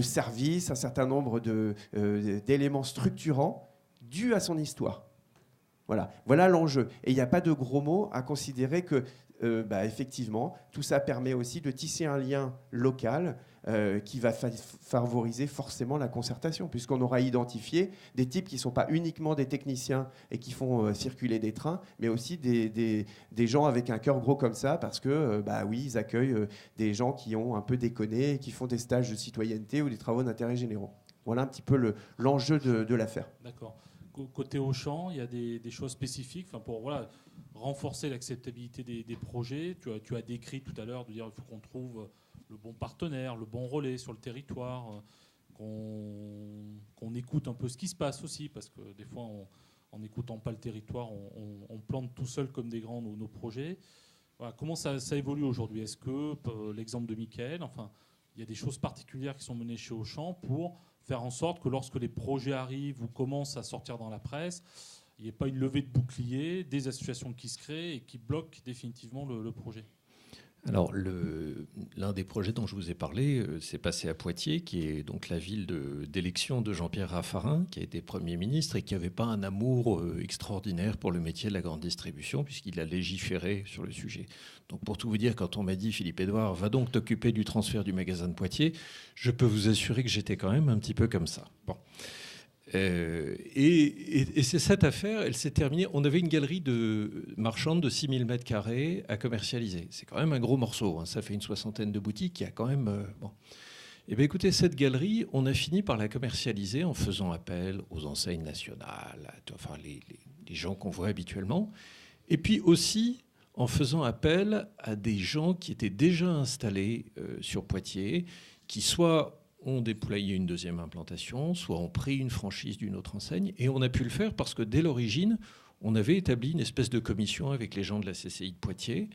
services, un certain nombre d'éléments structurants dus à son histoire. Voilà l'enjeu. Et il n'y a pas de gros mots à considérer que, effectivement, tout ça permet aussi de tisser un lien local qui va favoriser forcément la concertation, puisqu'on aura identifié des types qui ne sont pas uniquement des techniciens et qui font circuler des trains, mais aussi des gens avec un cœur gros comme ça, parce que, oui, ils accueillent des gens qui ont un peu déconné et qui font des stages de citoyenneté ou des travaux d'intérêt généraux. Voilà un petit peu l'enjeu de l'affaire. D'accord. Côté Auchan, il y a des choses spécifiques pour renforcer l'acceptabilité des projets. Tu as décrit tout à l'heure de dire qu'il faut qu'on trouve le bon partenaire, le bon relais sur le territoire, qu'on écoute un peu ce qui se passe aussi, parce que des fois, en n'écoutant pas le territoire, on plante tout seul comme des grands nos projets. Voilà, comment ça évolue aujourd'hui? Est-ce que, l'exemple de Mickaël, il y a des choses particulières qui sont menées chez Auchan pour faire en sorte que lorsque les projets arrivent ou commencent à sortir dans la presse, il n'y ait pas une levée de bouclier, des associations qui se créent et qui bloquent définitivement le projet? Alors, l'un des projets dont je vous ai parlé s'est passé à Poitiers, qui est donc la ville d'élection de Jean-Pierre Raffarin, qui a été Premier ministre et qui n'avait pas un amour extraordinaire pour le métier de la grande distribution, puisqu'il a légiféré sur le sujet. Donc, pour tout vous dire, quand on m'a dit « Philippe-Édouard, va donc t'occuper du transfert du magasin de Poitiers », je peux vous assurer que j'étais quand même un petit peu comme ça. Bon. Et c'est cette affaire, elle s'est terminée. On avait une galerie marchande de 6000 m² à commercialiser. C'est quand même un gros morceau, hein. Ça fait une 60aine de boutiques. Il y a quand même. Bon. Eh bien, écoutez, cette galerie, on a fini par la commercialiser en faisant appel aux enseignes nationales, les gens qu'on voit habituellement. Et puis aussi en faisant appel à des gens qui étaient déjà installés sur Poitiers, qui soit ont déployé une deuxième implantation, soit ont pris une franchise d'une autre enseigne. Et on a pu le faire parce que dès l'origine, on avait établi une espèce de commission avec les gens de la CCI de Poitiers,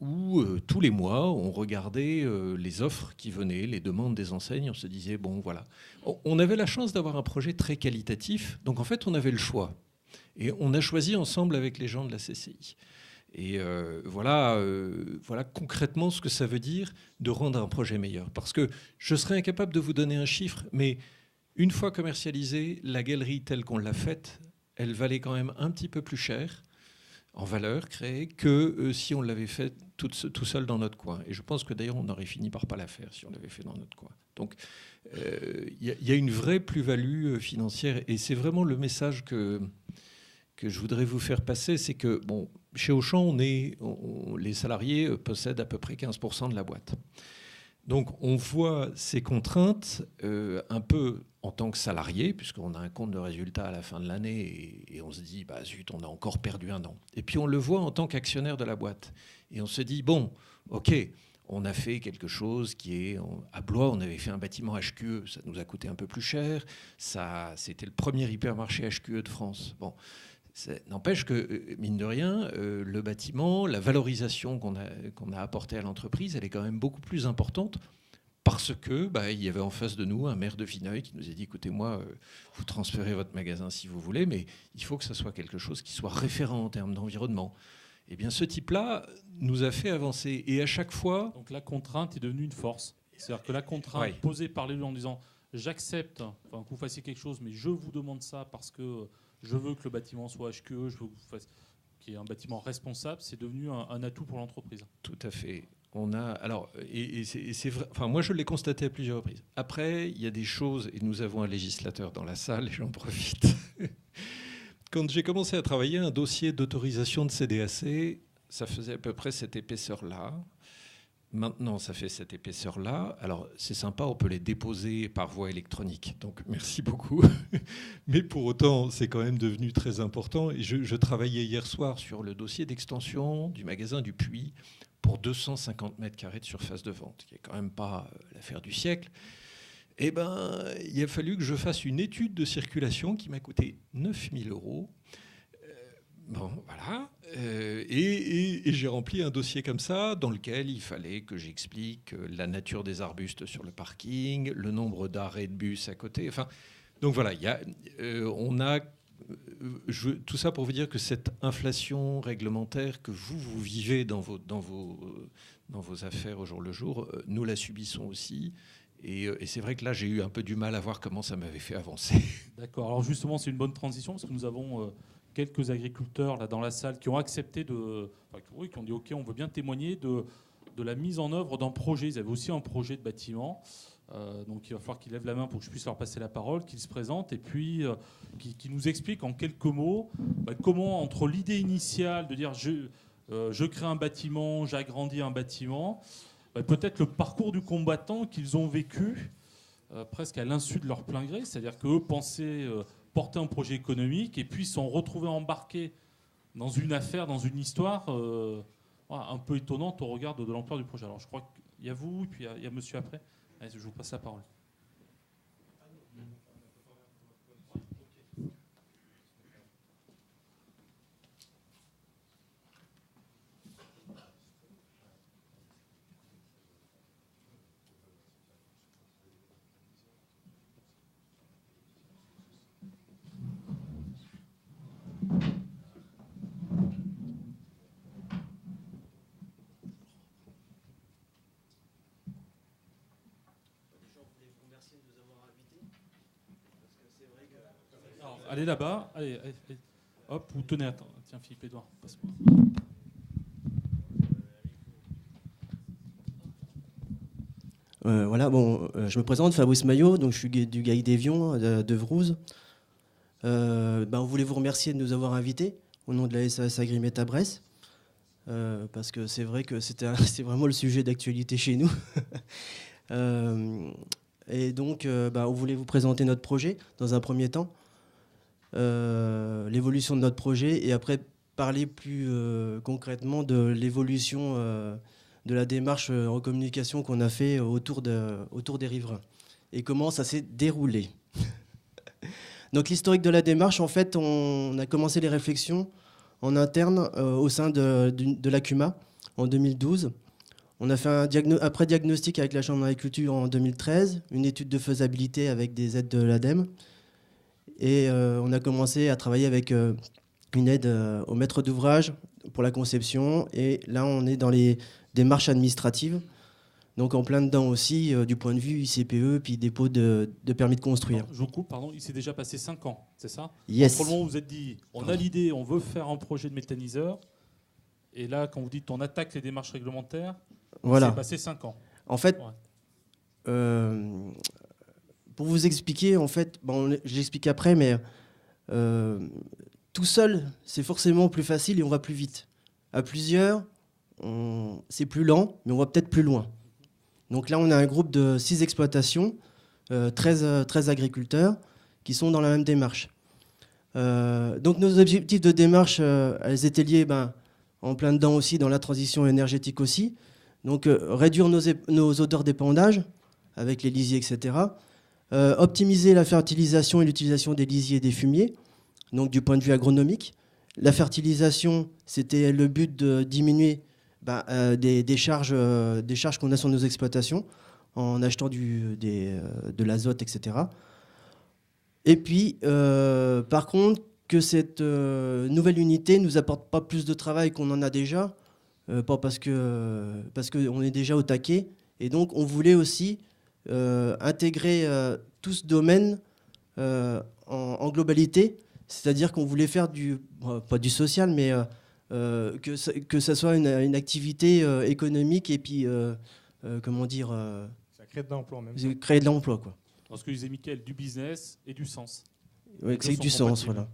où tous les mois, on regardait les offres qui venaient, les demandes des enseignes. On se disait, bon, voilà. On avait la chance d'avoir un projet très qualitatif. Donc, en fait, on avait le choix. Et on a choisi ensemble avec les gens de la CCI. Et voilà concrètement ce que ça veut dire de rendre un projet meilleur. Parce que je serais incapable de vous donner un chiffre, mais une fois commercialisée, la galerie telle qu'on l'a faite, elle valait quand même un petit peu plus cher en valeur créée que si on l'avait fait tout seul dans notre coin. Et je pense que d'ailleurs, on aurait fini par pas la faire si on l'avait fait dans notre coin. Donc, y a une vraie plus-value financière. Et c'est vraiment le message que je voudrais vous faire passer, c'est que, bon, chez Auchan, les salariés possèdent à peu près 15% de la boîte. Donc, on voit ces contraintes un peu en tant que salarié, puisqu'on a un compte de résultat à la fin de l'année et on se dit, bah zut, on a encore perdu un an. Et puis, on le voit en tant qu'actionnaire de la boîte. Et on se dit, bon, OK, on a fait quelque chose qui est... À Blois, on avait fait un bâtiment HQE, ça nous a coûté un peu plus cher. C'était le premier hypermarché HQE de France. Bon. N'empêche que, mine de rien, le bâtiment, la valorisation qu'on a apportée à l'entreprise, elle est quand même beaucoup plus importante parce que il y avait en face de nous un maire de Vineuil qui nous a dit « Écoutez-moi, vous transférez votre magasin si vous voulez, mais il faut que ça soit quelque chose qui soit référent en termes d'environnement. » Eh bien, ce type-là nous a fait avancer. Et à chaque fois... Donc la contrainte est devenue une force. C'est-à-dire que la contrainte posée par l'élu en disant « J'accepte que vous fassiez quelque chose, mais je vous demande ça parce que... je veux que le bâtiment soit HQE, je veux qu'il y ait un bâtiment responsable », c'est devenu un atout pour l'entreprise. Tout à fait. On a, alors, et c'est vrai, enfin, moi je l'ai constaté à plusieurs reprises. Après, il y a des choses, et nous avons un législateur dans la salle, et j'en profite. Quand j'ai commencé à travailler un dossier d'autorisation de CDAC, ça faisait à peu près cette épaisseur-là. Maintenant, ça fait cette épaisseur-là. Alors, c'est sympa, on peut les déposer par voie électronique. Donc, merci beaucoup. Mais pour autant, c'est quand même devenu très important. Et je travaillais hier soir sur le dossier d'extension du magasin du Puy pour 250 mètres carrés de surface de vente, qui n'est quand même pas l'affaire du siècle. Eh ben, il a fallu que je fasse une étude de circulation qui m'a coûté 9 000 €. Bon, voilà. Et j'ai rempli un dossier comme ça, dans lequel il fallait que j'explique la nature des arbustes sur le parking, le nombre d'arrêts de bus à côté. Enfin, donc voilà, on a tout ça pour vous dire que cette inflation réglementaire que vous vivez dans vos affaires au jour le jour, nous la subissons aussi. Et c'est vrai que là, j'ai eu un peu du mal à voir comment ça m'avait fait avancer. D'accord. Alors justement, c'est une bonne transition parce que nous avons quelques agriculteurs là dans la salle qui ont accepté qui ont dit OK, on veut bien témoigner de la mise en œuvre d'un projet. Ils avaient aussi un projet de bâtiment. Donc il va falloir qu'ils lèvent la main pour que je puisse leur passer la parole, qu'ils se présentent et puis qu'ils nous expliquent en quelques mots comment, entre l'idée initiale de dire je crée un bâtiment, j'agrandis un bâtiment, peut-être le parcours du combattant qu'ils ont vécu presque à l'insu de leur plein gré, c'est-à-dire qu'eux pensaient porter un projet économique et puis sont retrouvés embarqués dans une affaire, dans une histoire un peu étonnante au regard de l'ampleur du projet. Alors je crois qu'il y a vous et puis il y a monsieur après. Allez, je vous passe la parole. Allez là-bas, allez. Hop, vous tenez, attends. Tiens, Philippe-Édouard, passe-moi. Voilà, bon, je me présente, Fabrice Maillot, donc je suis du GAIC d'Évian, de Vrouze. On voulait vous remercier de nous avoir invités au nom de la SAS Agrimeta Bresse, parce que c'est vrai que c'est vraiment le sujet d'actualité chez nous. Et donc, on voulait vous présenter notre projet dans un premier temps. L'évolution de notre projet et après parler plus concrètement de l'évolution de la démarche en communication qu'on a fait autour des riverains et comment ça s'est déroulé. Donc l'historique de la démarche, en fait, on a commencé les réflexions en interne au sein de l'ACUMA en 2012. On a fait un pré-diagnostic avec la Chambre d'agriculture en 2013, une étude de faisabilité avec des aides de l'ADEME. Et on a commencé à travailler avec une aide au maître d'ouvrage pour la conception. Et là, on est dans les démarches administratives. Donc en plein dedans aussi, du point de vue ICPE, puis dépôt de permis de construire. Alors, je vous coupe, pardon. Il s'est déjà passé 5 ans, c'est ça? Yes. Entre le moment où vous vous êtes dit, on a l'idée, on veut faire un projet de méthaniseur. Et là, quand vous dites on attaque les démarches réglementaires, voilà. Il s'est passé 5 ans. En fait, pour vous expliquer, en fait, j'explique après, mais tout seul, c'est forcément plus facile et on va plus vite. À plusieurs, c'est plus lent, mais on va peut-être plus loin. Donc là, on a un groupe de 6 exploitations, 13 agriculteurs, qui sont dans la même démarche. Donc nos objectifs de démarche, elles étaient liées en plein dedans aussi, dans la transition énergétique aussi. Donc réduire nos odeurs d'épandage avec les lisiers, etc. Optimiser la fertilisation et l'utilisation des lisiers et des fumiers, donc du point de vue agronomique. La fertilisation, c'était le but de diminuer des charges qu'on a sur nos exploitations en achetant de l'azote, etc. Et puis, par contre, que cette nouvelle unité ne nous apporte pas plus de travail qu'on en a déjà, pas parce qu'on est déjà au taquet. Et donc, on voulait aussi intégrer tout ce domaine en globalité, c'est-à-dire qu'on voulait faire pas du social, mais que ça soit une activité économique et puis, comment dire, Ça crée de l'emploi même. créer de l'emploi, quoi. Parce que disait Mickaël, du business et du sens. Ouais, Les c'est deux du sont sens, compatibles.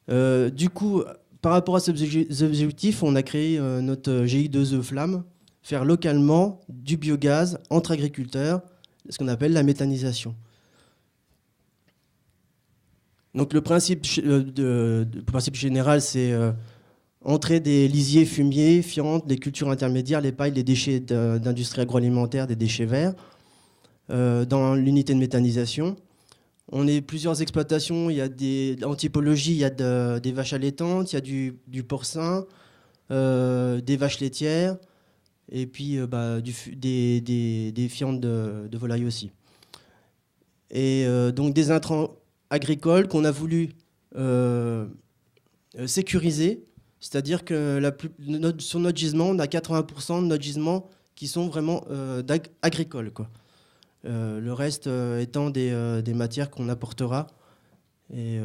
voilà. D'accord. Du coup, par rapport à ces objectifs, on a créé notre GI2E Flamme, faire localement du biogaz entre agriculteurs, ce qu'on appelle la méthanisation. Donc le principe, le principe général, c'est entrer des lisiers, fumiers, fientes, des cultures intermédiaires, les pailles, les déchets d'industrie agroalimentaire, des déchets verts, dans l'unité de méthanisation. On est plusieurs exploitations, il y a en typologie, il y a des vaches allaitantes, il y a du porcin, des vaches laitières, et puis des fientes de volaille aussi. Et donc des intrants agricoles qu'on a voulu sécuriser, c'est-à-dire que sur notre gisement, on a 80% de notre gisement qui sont vraiment agricoles, quoi. Le reste étant des matières qu'on apportera et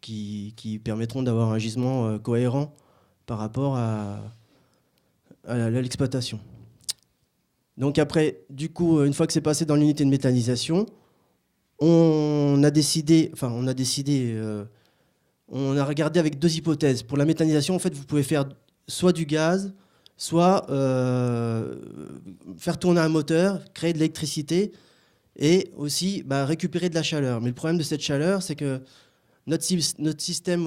qui permettront d'avoir un gisement cohérent par rapport à l'exploitation. Donc après, du coup, une fois que c'est passé dans l'unité de méthanisation, on a regardé avec deux hypothèses. Pour la méthanisation, en fait, vous pouvez faire soit du gaz, soit faire tourner un moteur, créer de l'électricité et aussi récupérer de la chaleur. Mais le problème de cette chaleur, c'est que notre système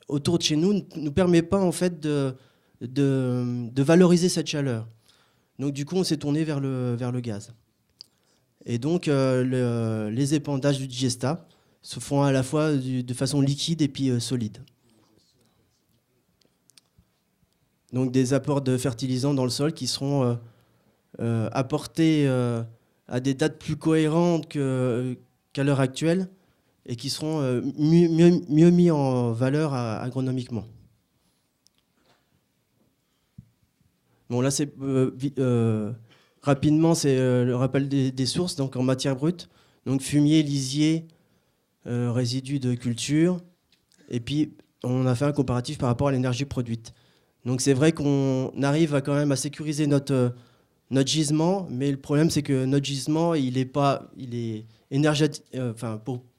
autour de chez nous ne nous permet pas en fait de valoriser cette chaleur. Donc du coup, on s'est tourné vers le gaz. Et donc les épandages du digesta se font à la fois de façon liquide et puis solide. Donc des apports de fertilisants dans le sol qui seront apportés à des dates plus cohérentes qu'à l'heure actuelle et qui seront mieux mis en valeur agronomiquement. Bon, là, c'est rapidement, c'est le rappel des sources, donc en matière brute, donc fumier, lisier, résidus de culture, et puis on a fait un comparatif par rapport à l'énergie produite. Donc c'est vrai qu'on arrive quand même à sécuriser notre gisement, mais le problème c'est que notre gisement, il est énergétique,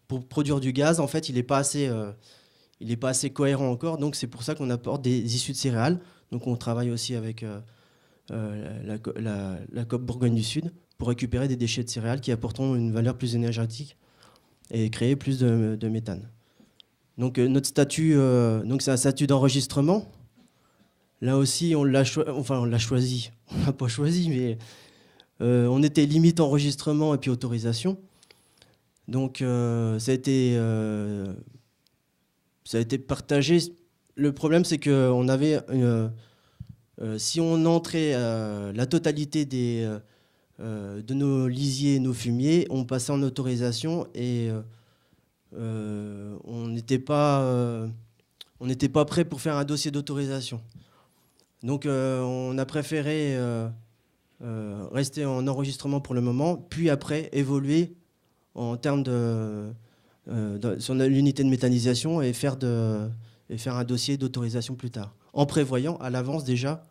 pour produire du gaz, en fait, il n'est pas assez cohérent encore. Donc c'est pour ça qu'on apporte des issues de céréales. Donc on travaille aussi avec la COP Bourgogne du Sud pour récupérer des déchets de céréales qui apporteront une valeur plus énergétique et créer plus de méthane. Donc notre statut, donc c'est un statut d'enregistrement. Là aussi, on l'a choisi. On l'a pas choisi, mais on était limite enregistrement et puis autorisation. Donc ça a été partagé. Le problème, c'est qu'on avait si on entrait la totalité de nos lisiers et nos fumiers, on passait en autorisation et on n'était pas prêt pour faire un dossier d'autorisation. Donc on a préféré rester en enregistrement pour le moment, puis après évoluer en termes sur l'unité de méthanisation et faire un dossier d'autorisation plus tard, en prévoyant à l'avance déjà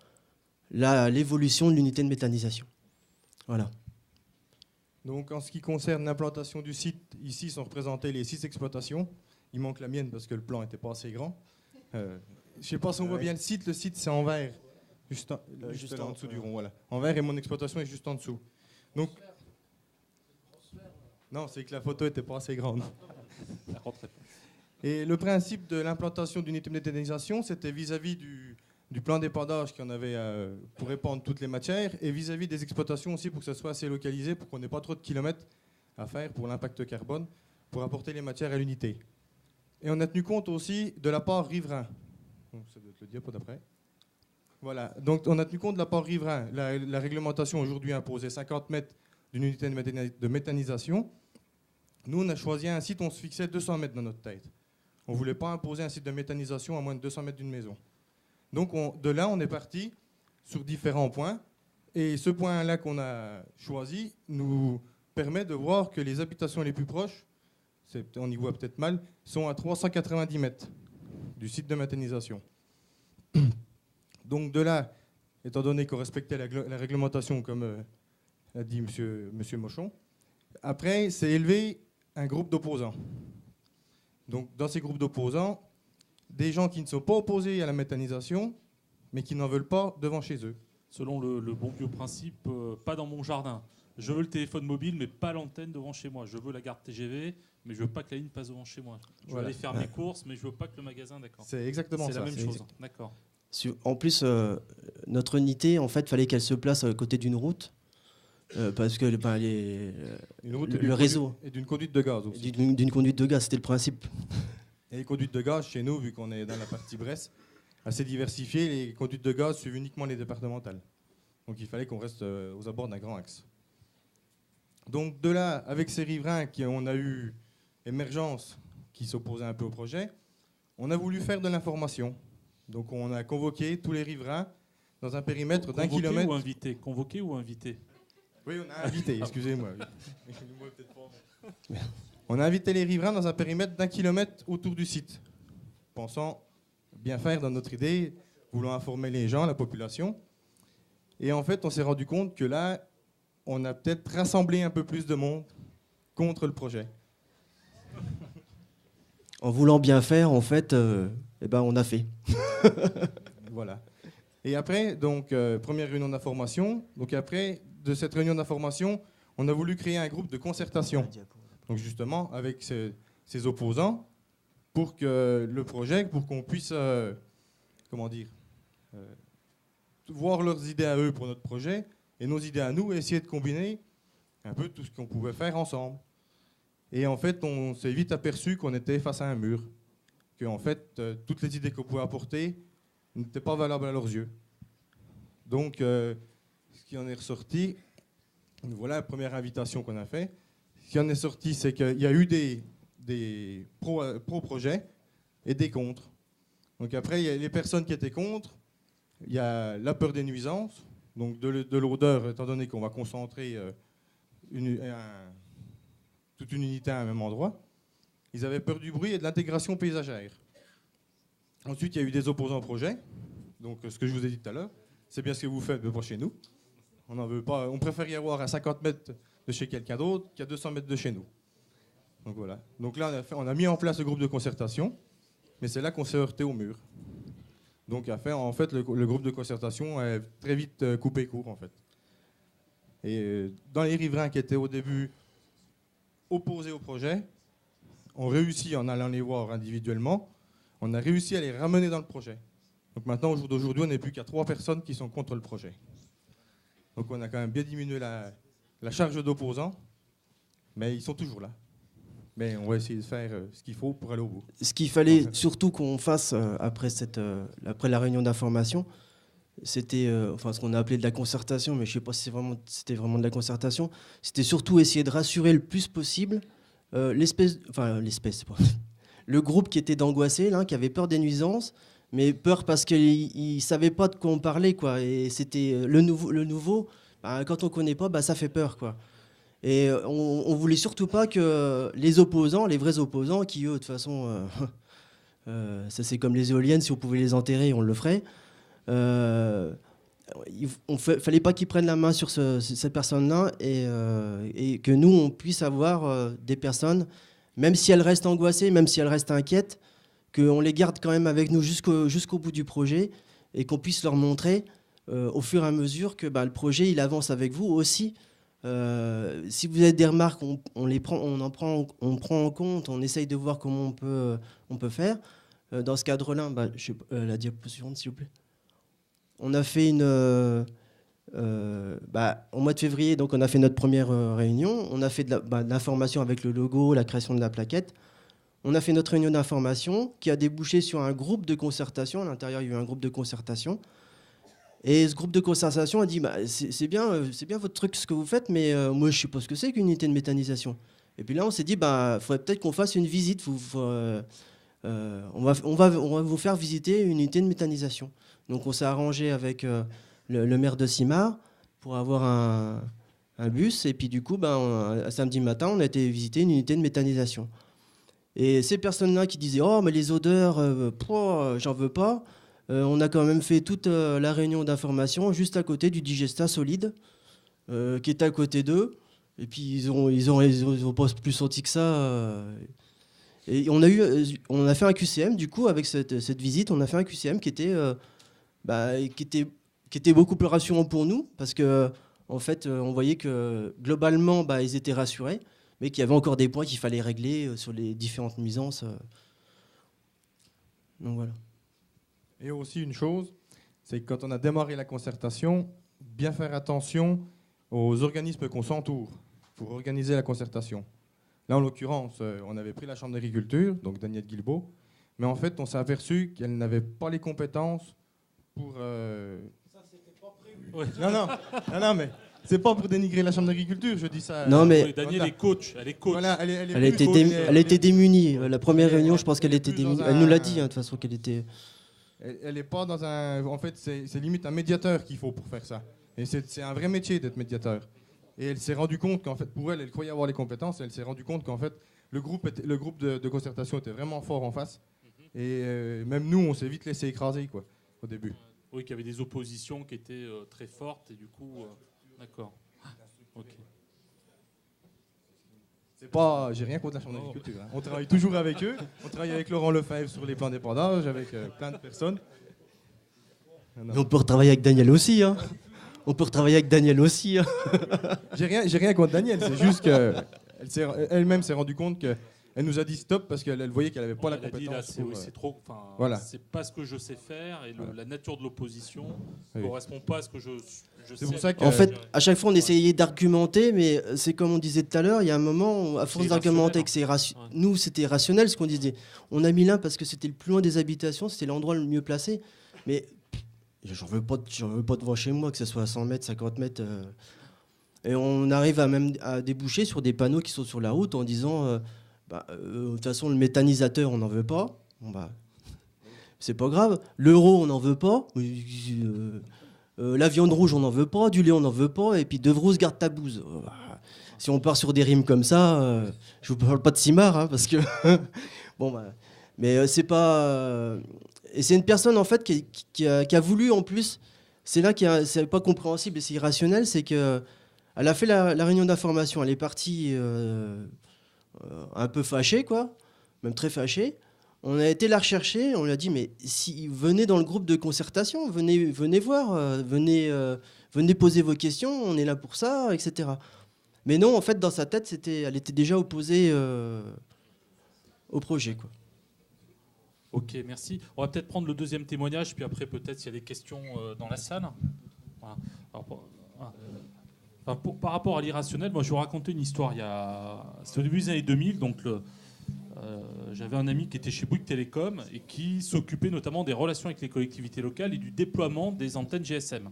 l'évolution de l'unité de méthanisation. Voilà. Donc en ce qui concerne l'implantation du site, ici sont représentées les 6 exploitations. Il manque la mienne parce que le plan n'était pas assez grand. Je ne sais pas si on voit bien le site c'est en vert, juste là en dessous du rond. Voilà. En vert et mon exploitation est juste en dessous. Donc, non, c'est que la photo n'était pas assez grande. Ça rentrait pas. Et le principe de l'implantation d'unités de méthanisation, c'était vis-à-vis du plan d'épandage qu'on avait pour épandre toutes les matières et vis-à-vis des exploitations aussi pour que ça soit assez localisé, pour qu'on n'ait pas trop de kilomètres à faire pour l'impact carbone, pour apporter les matières à l'unité. Et on a tenu compte aussi de l'apport riverain. Ça doit être le diapo d'après. Voilà, donc on a tenu compte de l'apport riverain. La réglementation aujourd'hui imposait 50 mètres d'une unité de méthanisation. Nous, on a choisi un site où on se fixait 200 mètres dans notre tête. On ne voulait pas imposer un site de méthanisation à moins de 200 mètres d'une maison. Donc de là, on est parti sur différents points. Et ce point-là qu'on a choisi nous permet de voir que les habitations les plus proches, on y voit peut-être mal, sont à 390 mètres. du site de méthanisation. Donc de là, étant donné qu'on respectait la réglementation, comme l'a dit monsieur Mochon, après, c'est élevé un groupe d'opposants. Donc dans ces groupes d'opposants, des gens qui ne sont pas opposés à la méthanisation, mais qui n'en veulent pas devant chez eux. Selon le bon vieux principe, pas dans mon jardin. Je veux le téléphone mobile, mais pas l'antenne devant chez moi. Je veux la gare TGV, mais je veux pas que la ligne passe devant chez moi. Je veux aller faire mes courses, mais je veux pas que le magasin, d'accord. C'est exactement ça. C'est la même chose, d'accord. En plus, notre unité, en fait, fallait qu'elle se place à côté d'une route, parce que le réseau... Et d'une conduite de gaz aussi. D'une conduite de gaz, c'était le principe. Et les conduites de gaz, chez nous, vu qu'on est dans la partie Bresse, assez diversifiées, les conduites de gaz suivent uniquement les départementales. Donc il fallait qu'on reste aux abords d'un grand axe. Donc de là, avec ces riverains, on a eu émergence qui s'opposait un peu au projet, on a voulu faire de l'information. Donc on a convoqué tous les riverains dans un périmètre d'1 kilomètre. Convoqué ou invité? Oui, on a invité, excusez-moi. On a invité les riverains dans un périmètre d'1 kilomètre autour du site, pensant bien faire dans notre idée, voulant informer les gens, la population. Et en fait, on s'est rendu compte que là, on a peut-être rassemblé un peu plus de monde contre le projet. En voulant bien faire, en fait, on a fait. Voilà. Et après, donc, première réunion d'information. Donc après, de cette réunion d'information, on a voulu créer un groupe de concertation. Donc justement, avec ces opposants, pour que le projet, pour qu'on puisse, voir leurs idées à eux pour notre projet, et nos idées à nous, et essayer de combiner un peu tout ce qu'on pouvait faire ensemble. Et en fait, on s'est vite aperçu qu'on était face à un mur, que en fait, toutes les idées qu'on pouvait apporter n'étaient pas valables à leurs yeux. Donc, ce qui en est ressorti, voilà la première invitation qu'on a fait. Ce qui en est sorti, c'est qu'il y a eu des pro-projets et des contre. Donc après, il y a les personnes qui étaient contre. Il y a la peur des nuisances, donc de l'odeur, étant donné qu'on va concentrer toute une unité à un même endroit. Ils avaient peur du bruit et de l'intégration paysagère. Ensuite, il y a eu des opposants au projet. Donc, ce que je vous ai dit tout à l'heure, c'est bien ce que vous faites, mais pas chez nous. On n'en veut pas. On préfère y avoir à 50 mètres de chez quelqu'un d'autre qu'à 200 mètres de chez nous. Donc voilà. Donc là, on a mis en place le groupe de concertation, mais c'est là qu'on s'est heurté au mur. Donc en fait, le groupe de concertation est très vite coupé court, en fait. Et dans les riverains qui étaient au début opposés au projet, on réussit, en allant les voir individuellement, on a réussi à les ramener dans le projet. Donc maintenant, au jour d'aujourd'hui, on n'est plus qu'à 3 personnes qui sont contre le projet. Donc on a quand même bien diminué la charge d'opposants, mais ils sont toujours là. Mais on va essayer de faire ce qu'il faut pour aller au bout. Ce qu'il fallait surtout qu'on fasse après la réunion d'information, c'était ce qu'on a appelé de la concertation, mais je ne sais pas si c'était vraiment de la concertation. C'était surtout essayer de rassurer le plus possible le groupe qui était d'angoissés, qui avait peur des nuisances, mais peur parce qu'ils ne savaient pas de quoi on parlait, quoi. Et c'était le nouveau, quand on ne connaît pas, ça fait peur, quoi. Et on ne voulait surtout pas que les opposants, les vrais opposants, qui eux, de toute façon, ça c'est comme les éoliennes, si on pouvait les enterrer, on le ferait. Il ne fallait pas qu'ils prennent la main sur cette personne-là et que nous, on puisse avoir des personnes, même si elles restent angoissées, même si elles restent inquiètes, qu'on les garde quand même avec nous jusqu'au bout du projet et qu'on puisse leur montrer au fur et à mesure que le projet il avance avec vous aussi. Si vous avez des remarques, on prend en compte, on essaye de voir comment on peut faire. Dans ce cadre-là, la diapo suivante, s'il vous plaît. On a fait au mois de février, donc on a fait notre première réunion. On a fait de l'information avec le logo, la création de la plaquette. On a fait notre réunion d'information qui a débouché sur un groupe de concertation. À l'intérieur, il y a eu un groupe de concertation. Et ce groupe de concertation a dit c'est bien votre truc, ce que vous faites, mais moi, je ne sais pas ce que c'est qu'une unité de méthanisation. Et puis là, on s'est dit il faudrait peut-être qu'on fasse une visite. On va vous faire visiter une unité de méthanisation. Donc on s'est arrangé avec le maire de Simard pour avoir un bus. Et puis du coup, samedi matin, on a été visiter une unité de méthanisation. Et ces personnes-là qui disaient « Oh, mais les odeurs, j'en veux pas », on a quand même fait toute la réunion d'information juste à côté du Digesta solide, qui était à côté d'eux. Et puis ils ont pas plus senti que ça. Et on a fait un QCM du coup avec cette visite. On a fait un QCM qui était beaucoup plus rassurant pour nous parce que en fait on voyait que globalement ils étaient rassurés, mais qu'il y avait encore des points qu'il fallait régler sur les différentes nuisances. Donc voilà. Et aussi une chose, c'est que quand on a démarré la concertation, bien faire attention aux organismes qu'on s'entoure pour organiser la concertation. Là, en l'occurrence, on avait pris la Chambre d'agriculture, donc Daniel Guilbault, mais en fait, on s'est aperçu qu'elle n'avait pas les compétences pour... Ça, c'était pas prévu. Ouais. Non, mais c'est pas pour dénigrer la Chambre d'agriculture, je dis ça. Non, mais Daniel est coach, elle est coach. Voilà, elle était démunie. La première réunion, je pense qu'elle était démunie. Elle nous l'a dit, de toute façon, qu'elle était... Elle n'est pas dans un... En fait, c'est limite un médiateur qu'il faut pour faire ça. Et c'est un vrai métier d'être médiateur. Et elle s'est rendue compte qu'en fait, pour elle, elle croyait avoir les compétences. Et elle s'est rendue compte qu'en fait, le groupe de concertation était vraiment fort en face. Et même nous, on s'est vite laissé écraser, quoi, au début. Oui, qu'il y avait des oppositions qui étaient très fortes. Et du coup, d'accord. Ok. J'ai rien contre la Chambre d'agriculture. Hein. On travaille toujours avec eux. On travaille avec Laurent Lefebvre sur les plans d'épandage, avec plein de personnes. Mais on peut retravailler avec Daniel aussi. Hein. On peut retravailler avec Daniel aussi. Hein. J'ai rien contre Daniel. C'est juste qu'elle-même s'est rendue compte qu'elle nous a dit stop parce qu'elle voyait qu'elle n'avait pas la compétence. C'est trop. Voilà. C'est pas ce que je sais faire et la nature de l'opposition ne correspond pas à ce que je sais. Pour ça en fait, à chaque fois, on essayait d'argumenter, mais c'est comme on disait tout à l'heure, il y a un moment, à force d'argumenter que nous, c'était rationnel ce qu'on disait. On a mis l'un parce que c'était le plus loin des habitations, c'était l'endroit le mieux placé. Mais j'en veux pas devant chez moi, que ce soit à 100 mètres, 50 mètres. Et on arrive à déboucher sur des panneaux qui sont sur la route en disant de toute façon, le méthanisateur, on n'en veut pas. Bon, c'est pas grave. L'euro, on n'en veut pas. La viande rouge, on n'en veut pas. Du lait, on n'en veut pas. Et puis, De Vros, garde ta bouse. Si on part sur des rimes comme ça, je vous parle pas de Simard, hein, parce que... mais c'est pas... Et c'est une personne, en fait, qui a voulu, en plus... C'est là c'est pas compréhensible et c'est irrationnel, c'est qu'elle a fait la réunion d'information. Elle est partie un peu fâchée, quoi. Même très fâchée. On a été la rechercher, on lui a dit mais si venez dans le groupe de concertation, venez voir, venez poser vos questions, on est là pour ça, etc. Mais non, en fait, dans sa tête, elle était déjà opposée au projet, quoi. Ok, merci. On va peut-être prendre le deuxième témoignage, puis après peut-être s'il y a des questions dans la salle. Voilà. Alors, par rapport à l'irrationnel, moi je vais vous raconter une histoire. C'est au début des années 2000, donc j'avais un ami qui était chez Bouygues Télécom et qui s'occupait notamment des relations avec les collectivités locales et du déploiement des antennes GSM.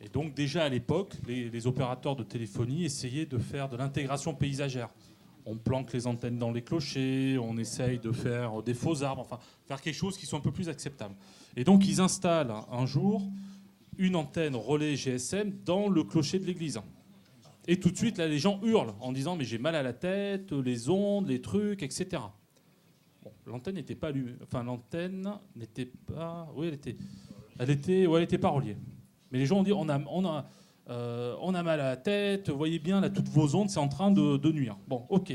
Et donc déjà à l'époque, les opérateurs de téléphonie essayaient de faire de l'intégration paysagère. On planque les antennes dans les clochers, on essaye de faire des faux arbres, enfin faire quelque chose qui soit un peu plus acceptable. Et donc ils installent un jour une antenne relais GSM dans le clocher de l'église. Et tout de suite, là, les gens hurlent en disant « mais j'ai mal à la tête, les ondes, les trucs, etc. » Bon, l'antenne n'était pas allumée. Enfin, l'antenne n'était pas... Oui, elle était pas reliée. Mais les gens ont dit « on a mal à la tête, vous voyez bien, là, toutes vos ondes, c'est en train de nuire. » Bon, ok.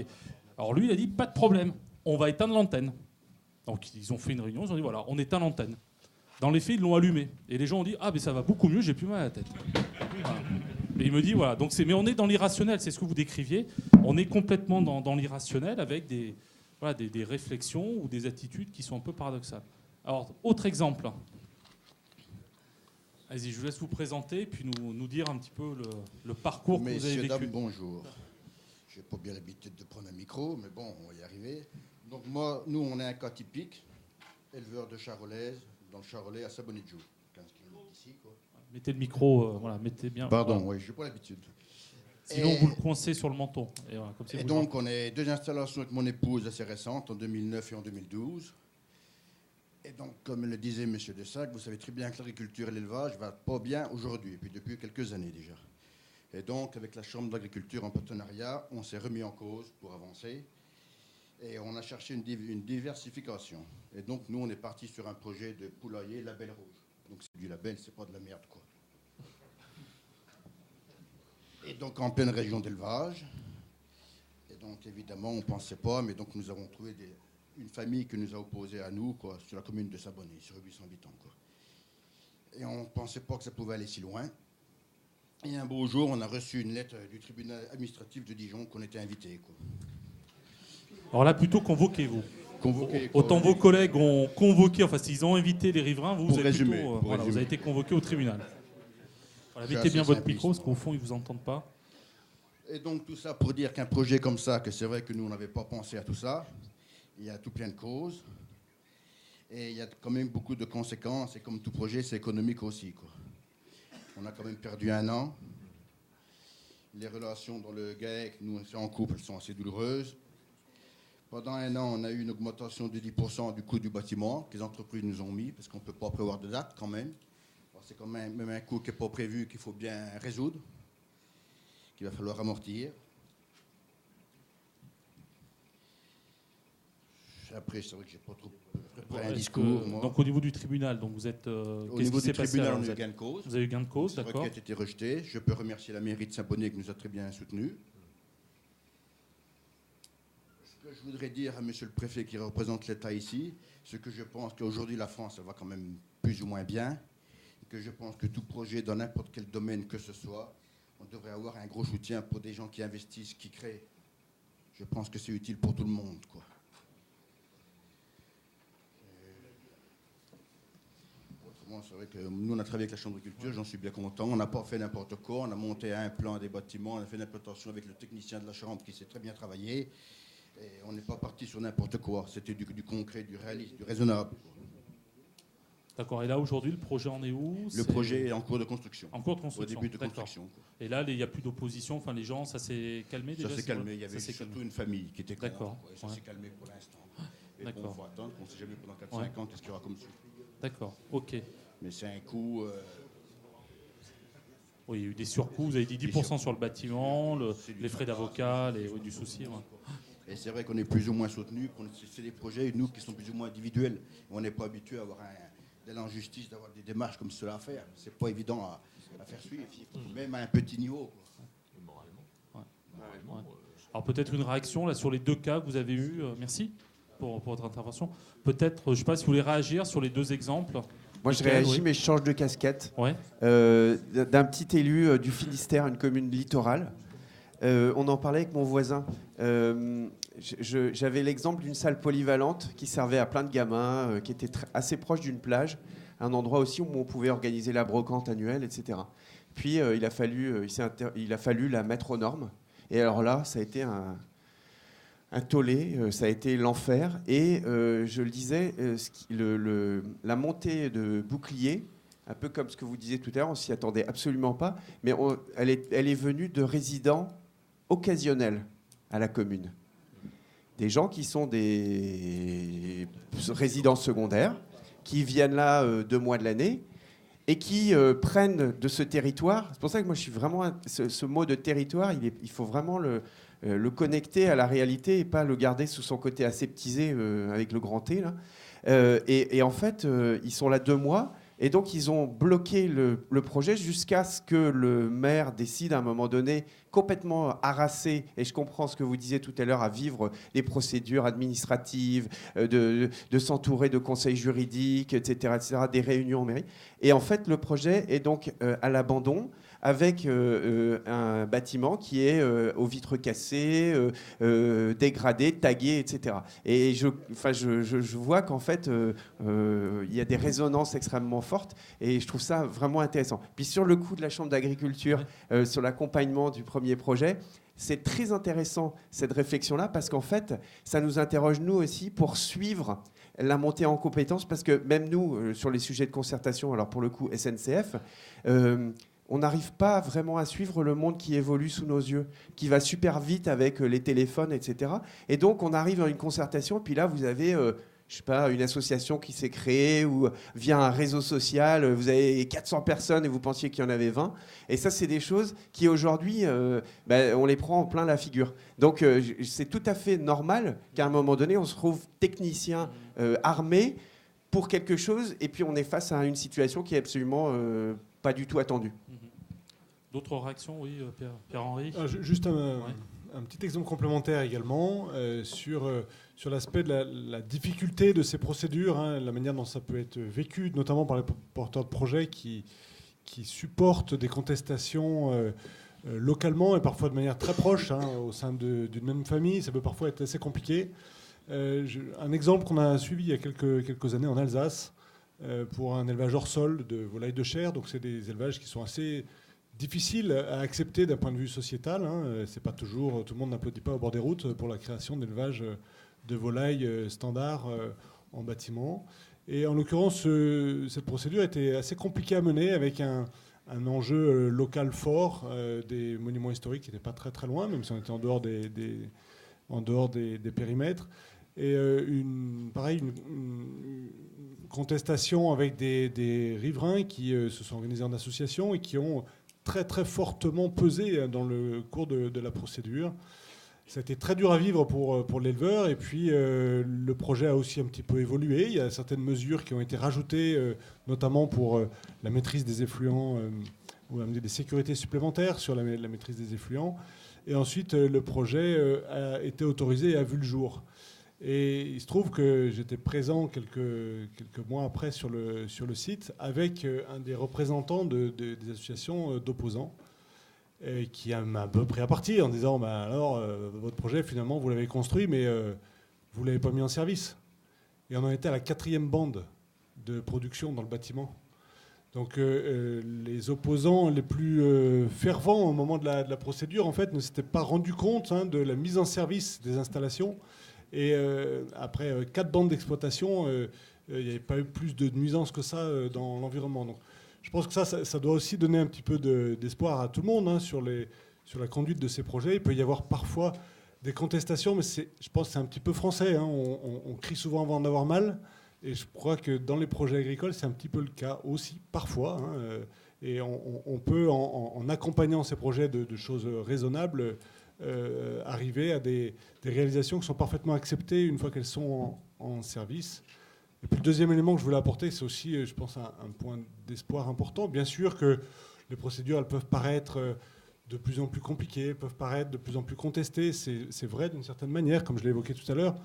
Alors lui, il a dit « pas de problème, on va éteindre l'antenne. » Donc ils ont fait une réunion, ils ont dit « voilà, on éteint l'antenne. » Dans les faits, ils l'ont allumé. Et les gens ont dit « ah, mais ça va beaucoup mieux, j'ai plus mal à la tête. » Voilà. Et il me dit, voilà, donc mais on est dans l'irrationnel, c'est ce que vous décriviez. On est complètement dans l'irrationnel avec des réflexions ou des attitudes qui sont un peu paradoxales. Alors, autre exemple. Allez-y, je vous laisse vous présenter et puis nous dire un petit peu le parcours que vous avez vécu. Messieurs, dames, bonjour. Je n'ai pas bien l'habitude de prendre un micro, mais bon, on va y arriver. Donc nous, on est un cas typique, éleveur de charolaises, dans le Charolais à Sabonnet-de-Joux, 15 km d'ici, quoi. Mettez le micro, mettez bien. Pardon, voilà. oui, je n'ai pas l'habitude. Sinon, vous le coincez sur le menton. Et, voilà, comme ça, donc, on a deux installations avec mon épouse assez récentes, en 2009 et en 2012. Et donc, comme le disait M. Dessac, vous savez très bien que l'agriculture et l'élevage ne vont pas bien aujourd'hui, et puis depuis quelques années déjà. Et donc, avec la Chambre d'agriculture en partenariat, on s'est remis en cause pour avancer. Et on a cherché une diversification. Et donc, nous, on est parti sur un projet de poulailler label rouge. Donc, c'est du label, c'est pas de la merde, quoi. Et donc, en pleine région d'élevage. Et donc, évidemment, on ne pensait pas, mais donc, nous avons trouvé une famille qui nous a opposés à nous, quoi, sur la commune de Sabonnet, sur 800 habitants, quoi. Et on ne pensait pas que ça pouvait aller si loin. Et un beau jour, on a reçu une lettre du tribunal administratif de Dijon qu'on était invités, quoi. Alors là, plutôt convoquez-vous. Convoqué, Autant vos collègues ont convoqué, enfin s'ils ont invité les riverains, vous, Pour vous, avez résumer, plutôt, pour voilà, résumer. vous avez été convoqué au tribunal. Voilà, C'est mettez bien assez votre simple, micro, parce ici. qu'au fond, ils ne vous entendent pas. Et donc tout ça pour dire qu'un projet comme ça, que c'est vrai que nous on n'avait pas pensé à tout ça, il y a tout plein de causes, et il y a quand même beaucoup de conséquences, et comme tout projet, c'est économique aussi, quoi. On a quand même perdu 1 an. Les relations dans le GAEC, nous on est en couple, elles sont assez douloureuses. Pendant 1 an, on a eu une augmentation de 10% du coût du bâtiment que les entreprises nous ont mis, parce qu'on ne peut pas prévoir de date quand même. Alors, c'est quand même un coût qui n'est pas prévu, qu'il faut bien résoudre, qu'il va falloir amortir. Après, c'est vrai que j'ai pas trop préparé un discours. Moi. Donc au niveau du tribunal, donc vous êtes. Au Qu'est-ce niveau qui s'est du passé tribunal, alors, on a vous eu êtes- gain de cause. Vous avez eu gain de cause, Cette d'accord. requête a été rejetée. Je peux remercier la mairie de Saint-Bonnet qui nous a très bien soutenus. Ce que je voudrais dire à monsieur le préfet qui représente l'État ici, c'est que je pense qu'aujourd'hui la France, elle va quand même plus ou moins bien. Et que je pense que tout projet dans n'importe quel domaine que ce soit, on devrait avoir un gros soutien pour des gens qui investissent, qui créent. Je pense que c'est utile pour tout le monde, quoi. Autrement, c'est vrai que nous, on a travaillé avec la Chambre d'agriculture, j'en suis bien content. On n'a pas fait n'importe quoi, on a monté un plan des bâtiments, on a fait l'implantation avec le technicien de la Chambre qui s'est très bien travaillé. Et on n'est pas parti sur n'importe quoi, c'était du concret, du réaliste, du raisonnable. D'accord. Et là aujourd'hui, le projet en est où? Le projet est en cours de construction. En cours de Au construction. début de d'accord. construction, quoi. Et là, il n'y a plus d'opposition. Enfin, les gens, ça s'est calmé déjà. Ça s'est calmé, il y Ça avait s'est surtout calmé. une famille qui était contre, D'accord. quoi, et ça Ouais. s'est calmé pour l'instant. Et D'accord. bon, il faut attendre, on ne sait jamais pendant 4-5 ans qu'est-ce qu'il y aura comme suite. D'accord. Ok. Mais c'est un coût... Oui, il y a eu des surcoûts. Vous avez dit 10% sur le bâtiment, les frais d'avocat, oui, du souci. Ouais. Et c'est vrai qu'on est plus ou moins soutenu, c'est des projets, nous, qui sont plus ou moins individuels. On n'est pas habitué à avoir d'aller en justice, d'avoir des démarches comme cela à faire. C'est pas évident à faire suivre, même à un petit niveau, quoi. Ouais. Alors peut-être une réaction là sur les 2 cas que vous avez eus. Merci pour votre intervention. Peut-être, je ne sais pas si vous voulez réagir sur les 2 exemples. Moi, je Michael, réagis, oui. mais je change de casquette. Ouais. D'un petit élu du Finistère, une commune littorale. On en parlait avec mon voisin. J'avais l'exemple d'une salle polyvalente qui servait à plein de gamins, qui était assez proche d'une plage, un endroit aussi où on pouvait organiser la brocante annuelle, etc. Puis il a fallu la mettre aux normes. Et alors là, ça a été un tollé, ça a été l'enfer. Et je le disais, la montée de boucliers, un peu comme ce que vous disiez tout à l'heure, on s'y attendait absolument pas, mais elle est venue de résidents occasionnels à la commune. Des gens qui sont des résidents secondaires, qui viennent là 2 mois de l'année et qui prennent de ce territoire. C'est pour ça que moi, je suis vraiment... Ce mot de territoire, il faut vraiment le connecter à la réalité et pas le garder sous son côté aseptisé avec le grand T. Là. Et en fait, ils sont là 2 mois. Et donc, ils ont bloqué le projet jusqu'à ce que le maire décide à un moment donné, complètement harassé, et je comprends ce que vous disiez tout à l'heure, à vivre les procédures administratives, de s'entourer de conseils juridiques, etc., des réunions en mairie. Et en fait, le projet est donc à l'abandon, avec un bâtiment qui est aux vitres cassées, dégradé, tagué, etc. Et je vois qu'en fait, il y a des résonances extrêmement fortes, et je trouve ça vraiment intéressant. Puis sur le coup de la Chambre d'agriculture, sur l'accompagnement du premier projet, c'est très intéressant cette réflexion-là, parce qu'en fait, ça nous interroge nous aussi pour suivre la montée en compétences, parce que même nous, sur les sujets de concertation, alors pour le coup SNCF, on n'arrive pas vraiment à suivre le monde qui évolue sous nos yeux, qui va super vite avec les téléphones, etc. Et donc, on arrive à une concertation, puis là, vous avez je sais pas, une association qui s'est créée ou via un réseau social, vous avez 400 personnes et vous pensiez qu'il y en avait 20. Et ça, c'est des choses qui aujourd'hui, on les prend en plein la figure. Donc, c'est tout à fait normal qu'à un moment donné, on se trouve technicien armé pour quelque chose et puis on est face à une situation qui est absolument pas du tout attendue. D'autres réactions, oui, Pierre-Henri? Juste un petit exemple complémentaire également sur l'aspect de la difficulté de ces procédures, hein, la manière dont ça peut être vécu, notamment par les porteurs de projets qui supportent des contestations localement et parfois de manière très proche, hein, au sein d'une même famille. Ça peut parfois être assez compliqué. Un exemple qu'on a suivi il y a quelques années en Alsace pour un élevage hors sol de volailles de chair. Donc c'est des élevages qui sont assez difficiles à accepter d'un point de vue sociétal. Hein. C'est pas toujours, tout le monde n'applaudit pas au bord des routes pour la création d'élevages de volailles standards en bâtiment. Et en l'occurrence, cette procédure était assez compliquée à mener avec un enjeu local fort, des monuments historiques qui n'étaient pas très très loin, même si on était en dehors des périmètres. Et une contestation avec des riverains qui se sont organisés en association et qui ont très très fortement pesé dans le cours de la procédure. Ça a été très dur à vivre pour l'éleveur. Et puis le projet a aussi un petit peu évolué. Il y a certaines mesures qui ont été rajoutées, notamment pour la maîtrise des effluents, ou des sécurités supplémentaires sur la maîtrise des effluents. Et ensuite, le projet a été autorisé et a vu le jour. Et il se trouve que j'étais présent quelques mois après sur le site avec un des représentants des associations d'opposants qui m'a un peu pris à partie en disant alors, votre projet, finalement, vous l'avez construit, mais vous ne l'avez pas mis en service. Et on en était à la 4e bande de production dans le bâtiment. Donc les opposants les plus fervents au moment de la procédure, en fait, ne s'étaient pas rendus compte de la mise en service des installations. Et après 4 bandes d'exploitation, il n'y avait pas eu plus de nuisances que ça dans l'environnement. Donc, je pense que ça doit aussi donner un petit peu d'espoir à tout le monde sur la conduite de ces projets. Il peut y avoir parfois des contestations, mais je pense que c'est un petit peu français. On crie souvent avant d'avoir mal. Et je crois que dans les projets agricoles, c'est un petit peu le cas aussi, parfois. Et on peut, en accompagnant ces projets de choses raisonnables, arriver à des réalisations qui sont parfaitement acceptées une fois qu'elles sont en service. Et puis le deuxième élément que je voulais apporter, c'est aussi, je pense, un point d'espoir important. Bien sûr que les procédures, elles peuvent paraître de plus en plus compliquées, elles peuvent paraître de plus en plus contestées. C'est vrai d'une certaine manière, comme je l'ai évoqué tout à l'heure.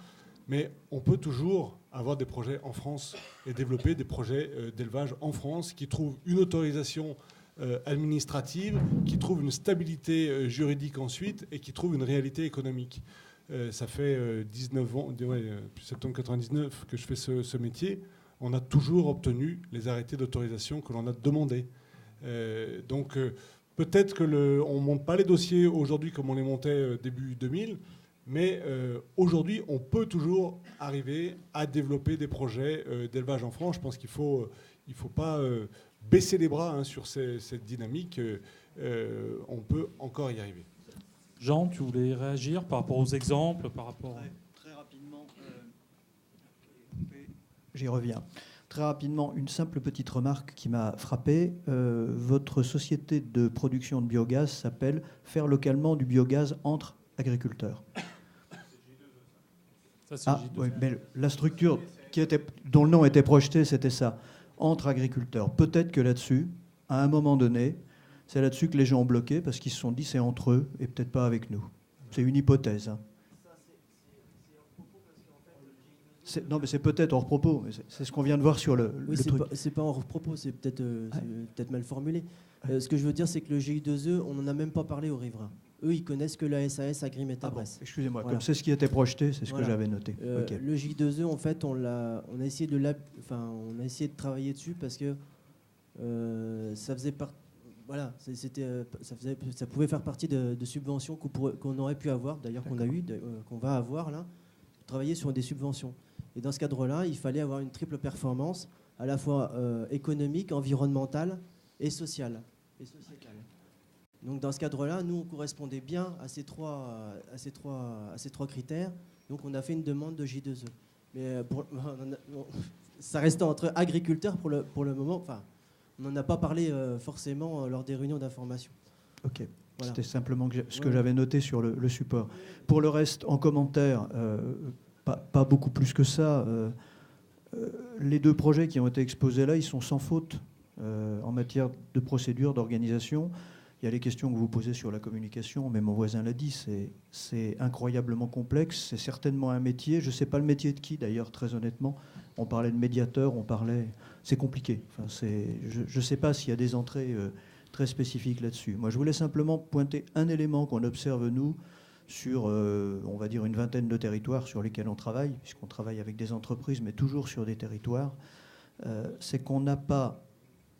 Mais on peut toujours avoir des projets en France et développer des projets d'élevage en France qui trouvent une autorisation administrative, qui trouvent une stabilité juridique ensuite et qui trouvent une réalité économique. Ça fait 19 ans, depuis septembre 1999 que je fais ce métier. On a toujours obtenu les arrêtés d'autorisation que l'on a demandés. Donc peut-être qu'on ne monte pas les dossiers aujourd'hui comme on les montait début 2000, mais aujourd'hui, on peut toujours arriver à développer des projets d'élevage en France. Je pense qu'il ne faut pas baisser les bras sur cette dynamique. On peut encore y arriver. Jean, tu voulais réagir par rapport aux exemples, par rapport... Très rapidement, j'y reviens. Très rapidement, une simple petite remarque qui m'a frappé. Votre société de production de biogaz s'appelle « Faire localement du biogaz entre agriculteurs ». Oui, mais la structure dont le nom était projeté, c'était ça, entre agriculteurs. Peut-être que là-dessus, à un moment donné, c'est là-dessus que les gens ont bloqué, parce qu'ils se sont dit c'est entre eux et peut-être pas avec nous. C'est une hypothèse. Non, mais c'est peut-être hors propos. C'est ce qu'on vient de voir sur le truc. C'est pas hors propos, c'est peut-être mal formulé. Ce que je veux dire, c'est que le GI2E, on n'en a même pas parlé aux riverains. Eux, ils connaissent que la SAS Agriméta-Bresse. Excusez-moi, voilà. Comme c'est ce qui était projeté, c'est ce que j'avais noté. Okay. Le GI2E, en fait, on a essayé de travailler dessus parce que ça faisait partie. Voilà, ça pouvait faire partie de subventions qu'on aurait pu avoir, d'ailleurs qu'on va avoir là, travailler sur des subventions. Et dans ce cadre-là, il fallait avoir une triple performance, à la fois économique, environnementale et sociale et sociétale. Donc dans ce cadre-là, nous on correspondait bien à ces trois critères. Donc on a fait une demande de J2E. Mais ça reste entre agriculteurs pour le moment. Enfin, on n'en a pas parlé forcément lors des réunions d'information. Ok. Voilà. C'était simplement ce que j'avais noté sur le support. Pour le reste, en commentaire, pas beaucoup plus que ça. Les deux projets qui ont été exposés là, ils sont sans faute en matière de procédure, d'organisation. Il y a les questions que vous posez sur la communication, mais mon voisin l'a dit, c'est incroyablement complexe. C'est certainement un métier. Je ne sais pas le métier de qui, d'ailleurs, très honnêtement. On parlait de médiateur, c'est compliqué. Enfin, je ne sais pas s'il y a des entrées très spécifiques là-dessus. Moi, je voulais simplement pointer un élément qu'on observe, nous, sur, on va dire, une vingtaine de territoires sur lesquels on travaille, puisqu'on travaille avec des entreprises, mais toujours sur des territoires. C'est qu'on n'a pas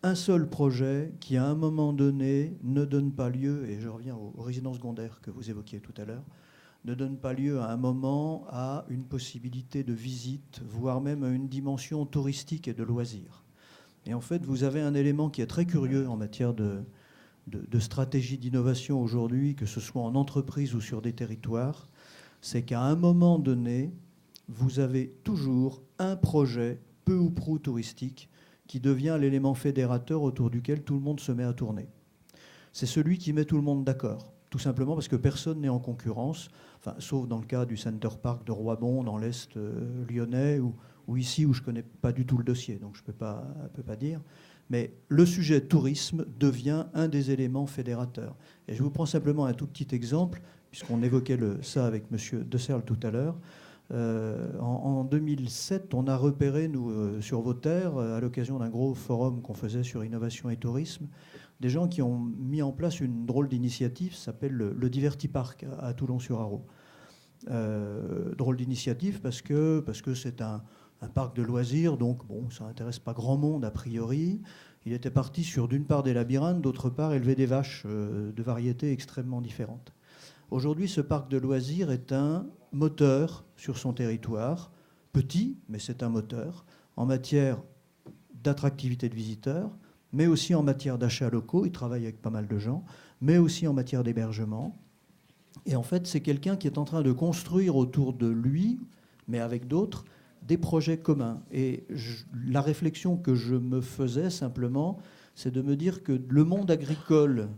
un seul projet qui, à un moment donné, ne donne pas lieu, et je reviens aux résidences secondaires que vous évoquiez tout à l'heure, ne donne pas lieu à un moment à une possibilité de visite, voire même à une dimension touristique et de loisirs. Et en fait, vous avez un élément qui est très curieux en matière de stratégie d'innovation aujourd'hui, que ce soit en entreprise ou sur des territoires, c'est qu'à un moment donné, vous avez toujours un projet, peu ou prou touristique, qui devient l'élément fédérateur autour duquel tout le monde se met à tourner. C'est celui qui met tout le monde d'accord, tout simplement parce que personne n'est en concurrence, enfin, sauf dans le cas du Center Park de Roibon, dans l'Est lyonnais, ou ici, où je ne connais pas du tout le dossier, donc je ne peux pas dire. Mais le sujet tourisme devient un des éléments fédérateurs. Et je vous prends simplement un tout petit exemple, puisqu'on évoquait ça avec M. Desserle tout à l'heure. En 2007, on a repéré, nous, sur vos terres, à l'occasion d'un gros forum qu'on faisait sur innovation et tourisme, des gens qui ont mis en place une drôle d'initiative, ça s'appelle le Divertipark à Toulon-sur-Arreau. Drôle d'initiative parce que c'est un parc de loisirs, donc bon, ça n'intéresse pas grand monde a priori. Il était parti sur, d'une part, des labyrinthes, d'autre part, élever des vaches de variétés extrêmement différentes. Aujourd'hui, ce parc de loisirs est un moteur sur son territoire, petit, mais c'est un moteur, en matière d'attractivité de visiteurs, mais aussi en matière d'achats locaux, il travaille avec pas mal de gens, mais aussi en matière d'hébergement. Et en fait, c'est quelqu'un qui est en train de construire autour de lui, mais avec d'autres, des projets communs. Et la réflexion que je me faisais simplement, c'est de me dire que le monde agricole,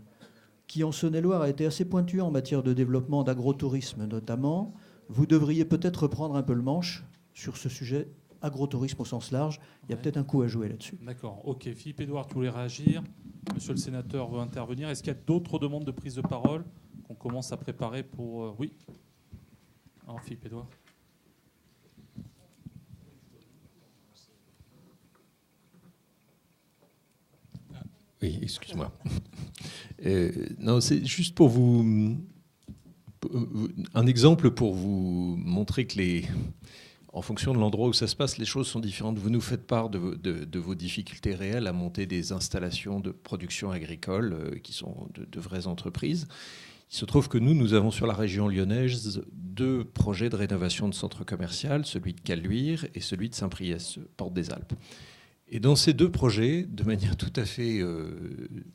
qui en Saône-et-Loire a été assez pointu en matière de développement d'agrotourisme notamment, vous devriez peut-être reprendre un peu le manche sur ce sujet agrotourisme au sens large. Il y a peut-être un coup à jouer là-dessus. D'accord, ok. Philippe Édouard, tu voulais réagir. Monsieur le sénateur veut intervenir. Est-ce qu'il y a d'autres demandes de prise de parole qu'on commence à préparer pour... Oui. Alors, Philippe Édouard. Oui, excuse-moi. Non, c'est juste pour vous... Un exemple pour vous montrer que en fonction de l'endroit où ça se passe, les choses sont différentes. Vous nous faites part de vos difficultés réelles à monter des installations de production agricole qui sont de vraies entreprises. Il se trouve que nous avons sur la région lyonnaise 2 projets de rénovation de centres commerciaux, celui de Caluire et celui de Saint-Priest, Porte des Alpes. Et dans ces 2 projets, de manière tout à fait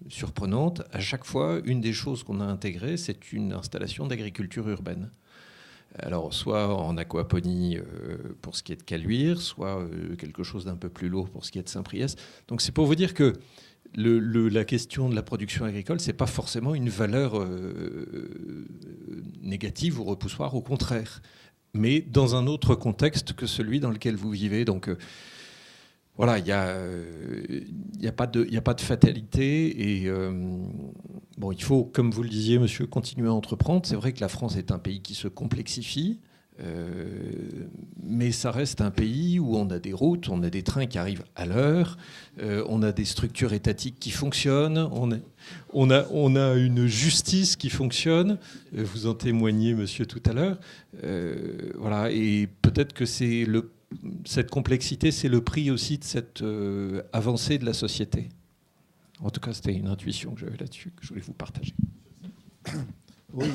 surprenante, à chaque fois, une des choses qu'on a intégrées, c'est une installation d'agriculture urbaine. Alors, soit en aquaponie pour ce qui est de Caluire, soit quelque chose d'un peu plus lourd pour ce qui est de Saint-Priest. Donc, c'est pour vous dire que la question de la production agricole, ce n'est pas forcément une valeur négative ou repoussoire, au contraire, mais dans un autre contexte que celui dans lequel vous vivez. Donc, voilà, il n'y a pas de fatalité. Et bon, il faut, comme vous le disiez, monsieur, continuer à entreprendre. C'est vrai que la France est un pays qui se complexifie, mais ça reste un pays où on a des routes, on a des trains qui arrivent à l'heure, on a des structures étatiques qui fonctionnent, on a une justice qui fonctionne. Vous en témoignez, monsieur, tout à l'heure. Voilà, et peut-être que cette complexité, c'est le prix aussi de cette avancée de la société. En tout cas, c'était une intuition que j'avais là-dessus, que je voulais vous partager. Oui,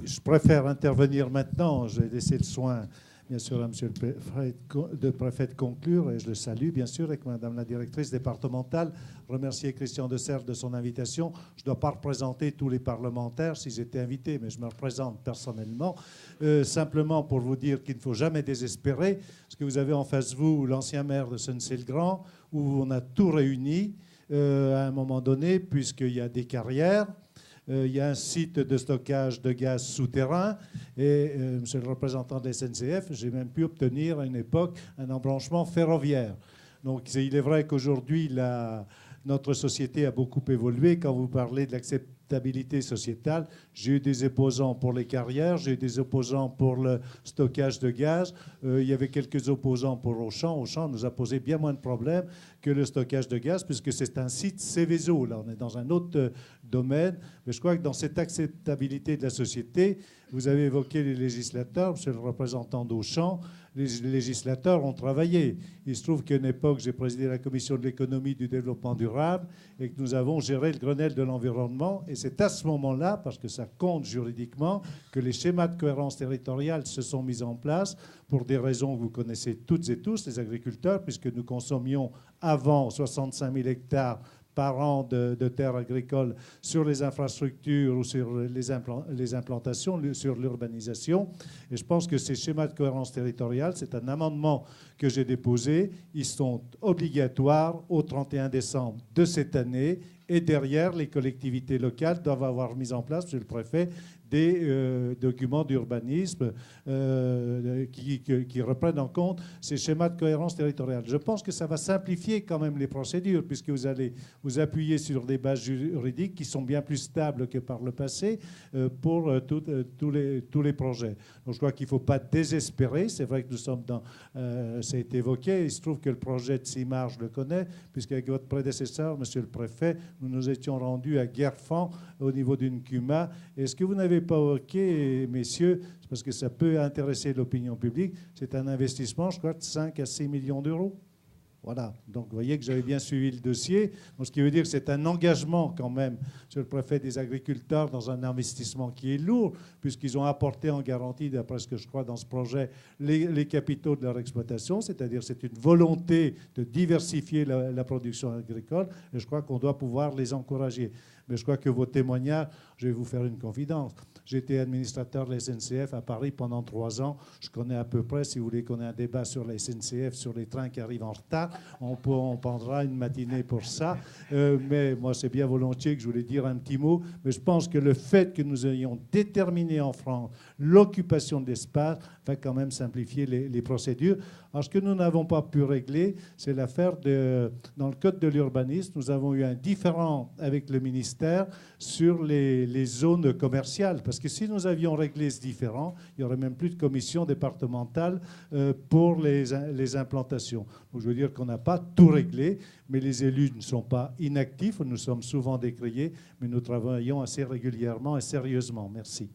je préfère intervenir maintenant. J'ai laissé le soin bien sûr à Monsieur le préfet de conclure, et je le salue bien sûr, avec Madame la directrice départementale, remercier Christian de Serres de son invitation. Je ne dois pas représenter tous les parlementaires si j'étais invité, mais je me représente personnellement, simplement pour vous dire qu'il ne faut jamais désespérer, parce que vous avez en face de vous l'ancien maire de Sennecey-le-Grand, où on a tout réuni à un moment donné, puisqu'il y a des carrières. Il y a un site de stockage de gaz souterrain et, monsieur le représentant de la SNCF, j'ai même pu obtenir à une époque un embranchement ferroviaire. Donc il est vrai qu'aujourd'hui, notre société a beaucoup évolué. Quand vous parlez de l'acceptabilité sociétale, j'ai eu des opposants pour les carrières, j'ai eu des opposants pour le stockage de gaz. Il y avait quelques opposants pour Auchan. Auchan nous a posé bien moins de problèmes que le stockage de gaz, puisque c'est un site Céveso. Là, on est dans un autre domaine. Mais je crois que dans cette acceptabilité de la société, vous avez évoqué les législateurs, monsieur le représentant d'Auchan. Les législateurs ont travaillé. Il se trouve qu'à une époque, j'ai présidé la commission de l'économie, du développement durable et que nous avons géré le Grenelle de l'environnement. Et c'est à ce moment-là, parce que ça compte juridiquement, que les schémas de cohérence territoriale se sont mis en place pour des raisons que vous connaissez toutes et tous, les agriculteurs, puisque nous consommions avant 65 000 hectares par an de terres agricoles sur les infrastructures ou sur les implantations, sur l'urbanisation. Et je pense que ces schémas de cohérence territoriale, c'est un amendement que j'ai déposé. Ils sont obligatoires au 31 décembre de cette année. Et derrière, les collectivités locales doivent avoir mis en place, monsieur le préfet, des documents d'urbanisme qui reprennent en compte ces schémas de cohérence territoriale. Je pense que ça va simplifier quand même les procédures, puisque vous allez vous appuyer sur des bases juridiques qui sont bien plus stables que par le passé pour tous les projets. Donc je crois qu'il ne faut pas désespérer. C'est vrai que nous sommes dans... ça a été évoqué. Il se trouve que le projet de CIMAR, je le connais, puisqu'avec votre prédécesseur, monsieur le préfet, nous nous étions rendus à Guerfand au niveau d'une CUMA. Est-ce que vous n'avez pas évoqué, messieurs, c'est parce que ça peut intéresser l'opinion publique, c'est un investissement, je crois, de 5 à 6 millions d'euros. Voilà, donc vous voyez que j'avais bien suivi le dossier. Donc, ce qui veut dire que c'est un engagement quand même sur le préfet des agriculteurs dans un investissement qui est lourd, puisqu'ils ont apporté en garantie, d'après ce que je crois dans ce projet, les capitaux de leur exploitation, c'est-à-dire c'est une volonté de diversifier la production agricole, et je crois qu'on doit pouvoir les encourager. Mais je crois que vos témoignages, je vais vous faire une confidence. J'étais administrateur de la SNCF à Paris pendant 3 ans. Je connais à peu près, si vous voulez qu'on ait un débat sur la SNCF, sur les trains qui arrivent en retard, on prendra une matinée pour ça. Mais moi, c'est bien volontiers que je voulais dire un petit mot. Mais je pense que le fait que nous ayons déterminé en France l'occupation de l'espace va quand même simplifier les procédures. Alors, ce que nous n'avons pas pu régler, c'est l'affaire de... Dans le code de l'urbanisme, nous avons eu un différend avec le ministère sur les zones commerciales. Parce que si nous avions réglé ce différend, il n'y aurait même plus de commission départementale pour les implantations. Donc, je veux dire qu'on n'a pas tout réglé, mais les élus ne sont pas inactifs. Nous sommes souvent décriés, mais nous travaillons assez régulièrement et sérieusement. Merci.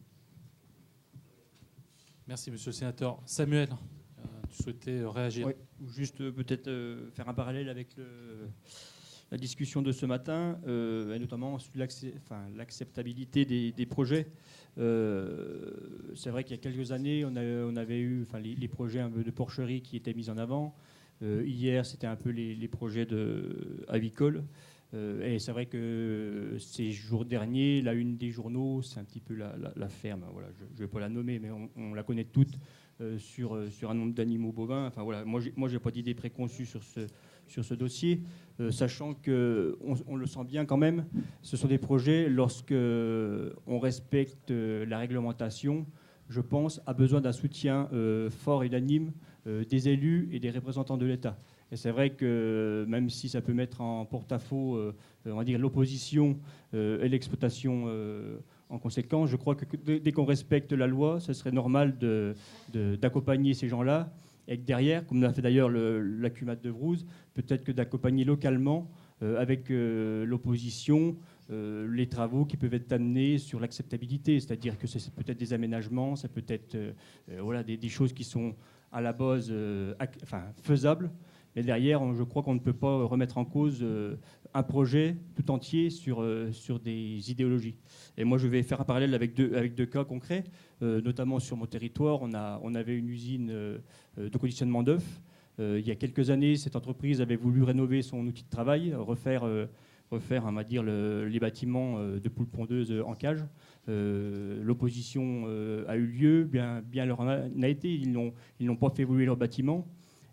Merci, monsieur le sénateur. Samuel, tu souhaitais réagir? Oui, juste peut-être faire un parallèle avec la discussion de ce matin, et notamment sur l'acceptabilité des projets. C'est vrai qu'il y a quelques années, on avait eu les projets un peu de porcherie qui étaient mis en avant. Hier, c'était un peu les projets avicoles. Et c'est vrai que ces jours derniers, la une des journaux, c'est un petit peu la ferme. Voilà, je ne vais pas la nommer, mais on la connaît toutes sur un nombre d'animaux bovins. Enfin, voilà, moi, je n'ai pas d'idée préconçue sur ce dossier, sachant qu'on le sent bien quand même. Ce sont des projets, lorsque on respecte la réglementation, je pense, a besoin d'un soutien fort et unanime des élus et des représentants de l'État. Et c'est vrai que même si ça peut mettre en porte-à-faux, on va dire, l'opposition et l'exploitation en conséquence, je crois que dès qu'on respecte la loi, ce serait normal d'accompagner ces gens-là. Et que derrière, comme l'a fait d'ailleurs la CUMAT de Vrouze, peut-être que d'accompagner localement avec l'opposition les travaux qui peuvent être amenés sur l'acceptabilité. C'est-à-dire que c'est peut-être des aménagements, ça peut être des choses qui sont à la base faisables, Mais derrière, je crois qu'on ne peut pas remettre en cause un projet tout entier sur des idéologies. Et moi, je vais faire un parallèle avec deux cas concrets. Notamment sur mon territoire, on avait une usine de conditionnement d'œufs. Il y a quelques années, cette entreprise avait voulu rénover son outil de travail, refaire on va dire, les bâtiments de poules pondeuses en cage. L'opposition a eu lieu, bien leur en a été. Ils n'ont pas fait évoluer leur bâtiment.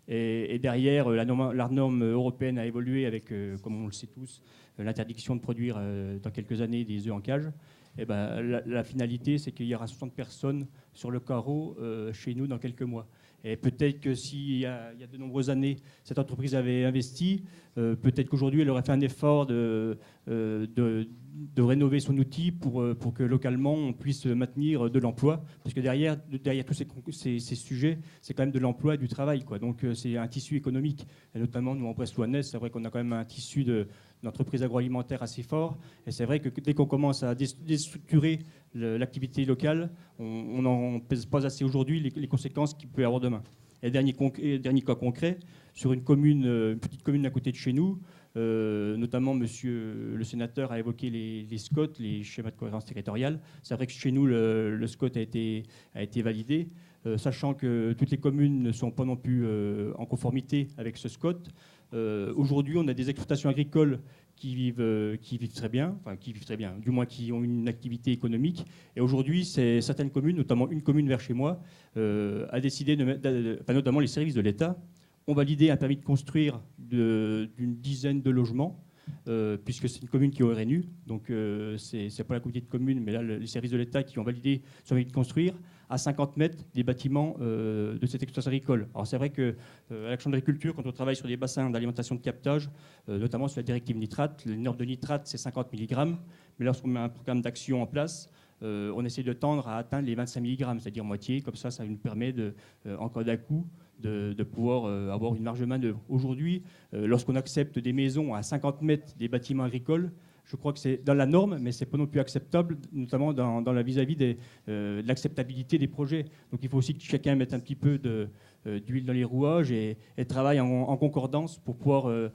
Et derrière, la norme européenne a évolué avec, comme on le sait tous, l'interdiction de produire dans quelques années des œufs en cage. Et la finalité, c'est qu'il y aura 60 personnes sur le carreau chez nous dans quelques mois. Et peut-être que s'il y a de nombreuses années, cette entreprise avait investi, peut-être qu'aujourd'hui, elle aurait fait un effort de rénover son outil pour que localement, on puisse maintenir de l'emploi. Parce que derrière tous ces sujets, c'est quand même de l'emploi et du travail, quoi. Donc c'est un tissu économique. Et notamment, nous, en Bresse-Louhannaise, c'est vrai qu'on a quand même un tissu d'entreprise agroalimentaire assez fort. Et c'est vrai que dès qu'on commence à déstructurer l'activité locale, on n'en pèse pas assez aujourd'hui les conséquences qu'il peut y avoir demain. Et dernier cas concret, sur une petite commune à côté de chez nous, notamment monsieur le sénateur a évoqué les SCOT, les schémas de cohérence territoriale. C'est vrai que chez nous, le SCOT a été validé, sachant que toutes les communes ne sont pas non plus en conformité avec ce SCOT. Aujourd'hui, on a des exploitations agricoles qui vivent très bien, du moins qui ont une activité économique. Et aujourd'hui, certaines communes, notamment une commune vers chez moi, a décidé notamment les services de l'État, ont validé un permis de construire d'une dizaine de logements, puisque c'est une commune qui est au RNU. Donc, c'est pas la communauté de communes, mais là, les services de l'État qui ont validé ce permis de construire à 50 mètres des bâtiments de cette exploitation agricole. Alors, c'est vrai qu'à la Chambre d'agriculture, quand on travaille sur des bassins d'alimentation de captage, notamment sur la directive nitrate, les normes de nitrate, c'est 50 mg. Mais lorsqu'on met un programme d'action en place, on essaie de tendre à atteindre les 25 mg, c'est-à-dire moitié. Comme ça nous permet, en cas d'à-coup, de pouvoir avoir une marge de manœuvre. Aujourd'hui, lorsqu'on accepte des maisons à 50 mètres des bâtiments agricoles, je crois que c'est dans la norme, mais ce n'est pas non plus acceptable, notamment dans la vis-à-vis de l'acceptabilité des projets. Donc il faut aussi que chacun mette un petit peu d'huile dans les rouages et travaille en concordance pour pouvoir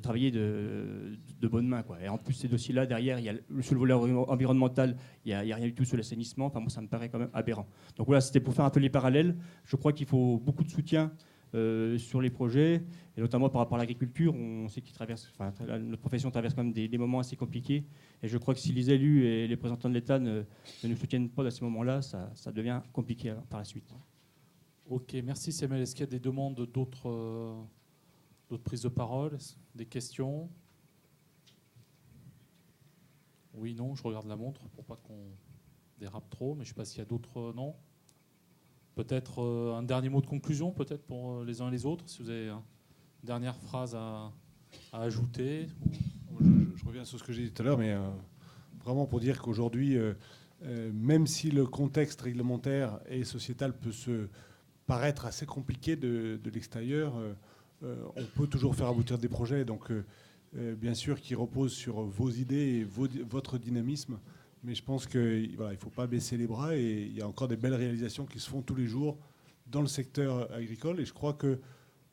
travailler de bonne main, quoi. Et en plus, ces dossiers-là, derrière, sur le volet environnemental, il n'y a rien du tout sur l'assainissement. Enfin, moi, ça me paraît quand même aberrant. Donc voilà, c'était pour faire un peu les parallèles. Je crois qu'il faut beaucoup de soutien sur les projets, et notamment par rapport à l'agriculture. On sait notre profession traverse quand même des moments assez compliqués, et je crois que si les élus et les représentants de l'État ne nous soutiennent pas à ces moments-là, ça devient compliqué par la suite. Ok, merci Samuel. Est-ce qu'il y a des demandes d'autres prises de parole, des questions? Oui, non, je regarde la montre pour pas qu'on dérape trop, mais je ne sais pas s'il y a d'autres. Non. Peut-être un dernier mot de conclusion, peut-être pour les uns et les autres, si vous avez une dernière phrase à ajouter. Je reviens sur ce que j'ai dit tout à l'heure, mais vraiment pour dire qu'aujourd'hui, même si le contexte réglementaire et sociétal peut se paraître assez compliqué de l'extérieur, on peut toujours faire aboutir des projets. Donc, bien sûr, qui reposent sur vos idées et votre dynamisme. Mais je pense qu'il ne faut pas baisser les bras, et il y a encore des belles réalisations qui se font tous les jours dans le secteur agricole. Et je crois que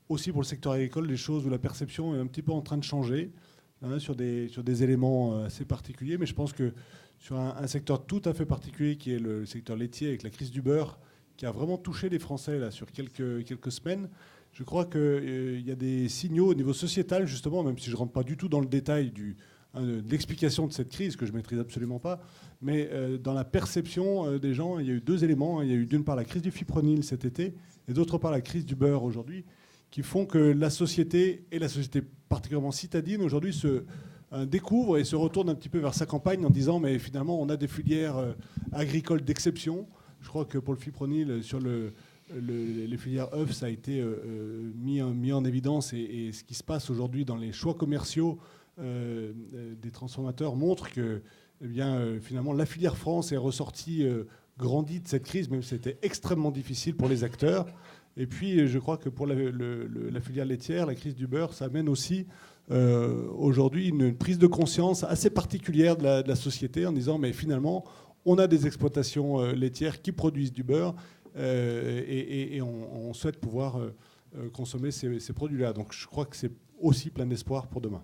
aussi pour le secteur agricole, les choses où la perception est un petit peu en train de changer, sur des éléments assez particuliers. Mais je pense que sur un secteur tout à fait particulier qui est le secteur laitier, avec la crise du beurre qui a vraiment touché les Français là, sur quelques semaines, je crois qu'il y a des signaux au niveau sociétal, justement, même si je ne rentre pas du tout dans le détail de l'explication de cette crise, que je ne maîtrise absolument pas, mais dans la perception des gens, il y a eu deux éléments. Il y a eu d'une part la crise du fipronil cet été, et d'autre part la crise du beurre aujourd'hui, qui font que la société, et la société particulièrement citadine, aujourd'hui se découvre et se retourne un petit peu vers sa campagne en disant mais finalement on a des filières agricoles d'exception. Je crois que pour le fipronil, sur les filières œufs, ça a été mis en évidence, et ce qui se passe aujourd'hui dans les choix commerciaux des transformateurs montre que finalement la filière France est ressortie grandie de cette crise, même si c'était extrêmement difficile pour les acteurs. Et puis je crois que pour la filière laitière, la crise du beurre, ça amène aussi aujourd'hui une prise de conscience assez particulière de la société, en disant mais finalement on a des exploitations laitières qui produisent du beurre, et on souhaite pouvoir consommer ces produits-là. Donc je crois que c'est aussi plein d'espoir pour demain.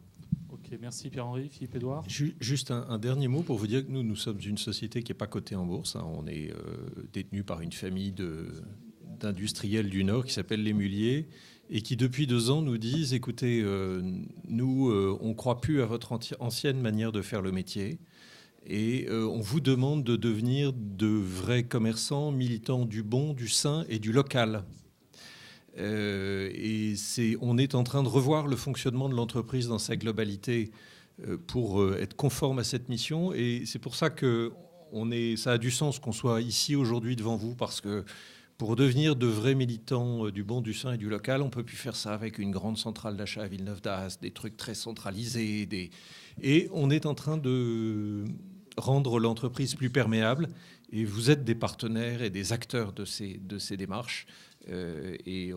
Ok, merci Pierre-Henri. Philippe-Édouard. Juste un dernier mot pour vous dire que nous sommes une société qui n'est pas cotée en bourse. Hein. On est détenu par une famille d'industriels du Nord qui s'appelle les Mulliers et qui, depuis 2 ans, nous disent, écoutez, nous, on ne croit plus à votre ancienne manière de faire le métier. Et on vous demande de devenir de vrais commerçants, militants du bon, du sain et du local. On est en train de revoir le fonctionnement de l'entreprise dans sa globalité pour être conforme à cette mission. Et c'est pour ça que ça a du sens qu'on soit ici aujourd'hui devant vous, parce que pour devenir de vrais militants du bon, du sain et du local, on ne peut plus faire ça avec une grande centrale d'achat à Villeneuve-d'Ascq, des trucs très centralisés. Et on est en train de rendre l'entreprise plus perméable. Et vous êtes des partenaires et des acteurs de ces démarches. Et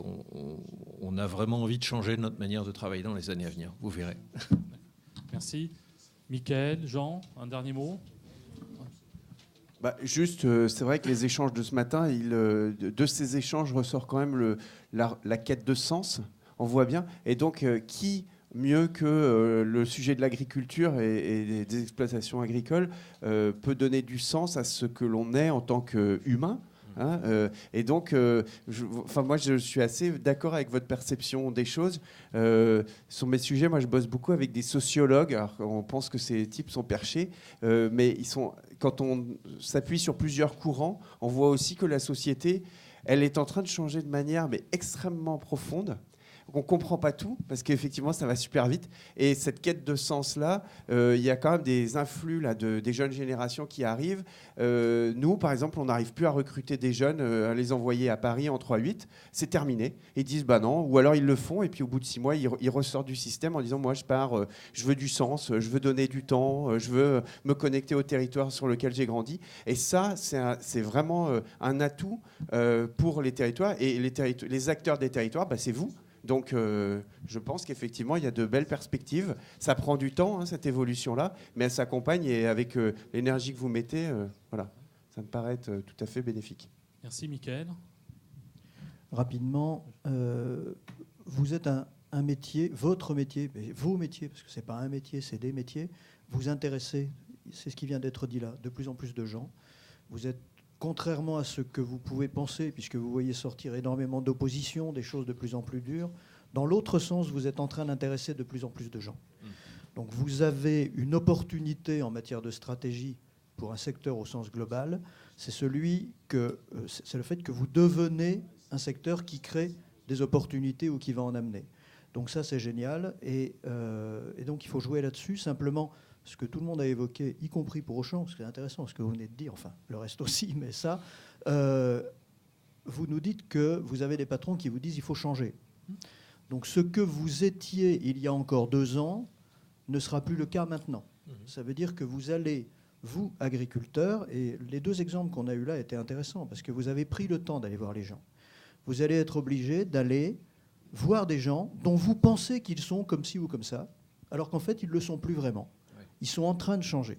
on a vraiment envie de changer notre manière de travailler dans les années à venir. Vous verrez. Merci. Michaël, Jean, un dernier mot. Juste, c'est vrai que les échanges de ce matin, de ces échanges ressort quand même la quête de sens. On voit bien. Et donc, qui mieux que le sujet de l'agriculture et des exploitations agricoles peut donner du sens à ce que l'on est en tant qu'humain. Hein, et donc, moi, je suis assez d'accord avec votre perception des choses. Sur mes sujets, moi, je bosse beaucoup avec des sociologues. Alors, on pense que ces types sont perchés, mais quand on s'appuie sur plusieurs courants, on voit aussi que la société, elle est en train de changer de manière, mais extrêmement profonde. On ne comprend pas tout, parce qu'effectivement, ça va super vite. Et cette quête de sens-là, il y a quand même des influx là, des jeunes générations qui arrivent. Nous, par exemple, on n'arrive plus à recruter des jeunes, à les envoyer à Paris en 3-8. C'est terminé. Ils disent bah non. Ou alors ils le font, et puis au bout de 6 mois, ils ressortent du système en disant moi, je pars, je veux du sens, je veux donner du temps, je veux me connecter au territoire sur lequel j'ai grandi. Et ça, c'est vraiment un atout pour les territoires. Et les acteurs des territoires, c'est vous. Donc, je pense qu'effectivement, il y a de belles perspectives. Ça prend du temps, cette évolution-là, mais elle s'accompagne et avec l'énergie que vous mettez, voilà, ça me paraît être tout à fait bénéfique. Merci, Michaël. Rapidement, vous êtes un métier, votre métier, vos métiers, parce que ce n'est pas un métier, c'est des métiers, vous intéressez, c'est ce qui vient d'être dit là, de plus en plus de gens. Vous êtes, contrairement à ce que vous pouvez penser, puisque vous voyez sortir énormément d'opposition, des choses de plus en plus dures, dans l'autre sens, vous êtes en train d'intéresser de plus en plus de gens. Donc vous avez une opportunité en matière de stratégie pour un secteur au sens global, c'est le fait que vous devenez un secteur qui crée des opportunités ou qui va en amener. Donc ça, c'est génial. Et donc il faut jouer là-dessus. Simplement, ce que tout le monde a évoqué, y compris pour Auchan, ce qui est intéressant, ce que vous venez de dire, enfin le reste aussi, mais ça, vous nous dites que vous avez des patrons qui vous disent il faut changer. Donc ce que vous étiez il y a encore 2 ans ne sera plus le cas maintenant. Ça veut dire que vous allez, vous, agriculteurs, et les 2 exemples qu'on a eus là étaient intéressants, parce que vous avez pris le temps d'aller voir les gens. Vous allez être obligé d'aller voir des gens dont vous pensez qu'ils sont comme ci ou comme ça, alors qu'en fait, ils ne le sont plus vraiment. Ils sont en train de changer.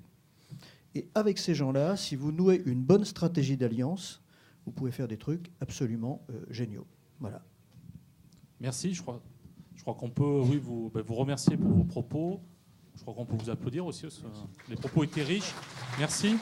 Et avec ces gens-là, si vous nouez une bonne stratégie d'alliance, vous pouvez faire des trucs absolument géniaux. Voilà. Merci. Je crois qu'on peut vous remercier pour vos propos. Je crois qu'on peut vous applaudir aussi. Les propos étaient riches. Merci.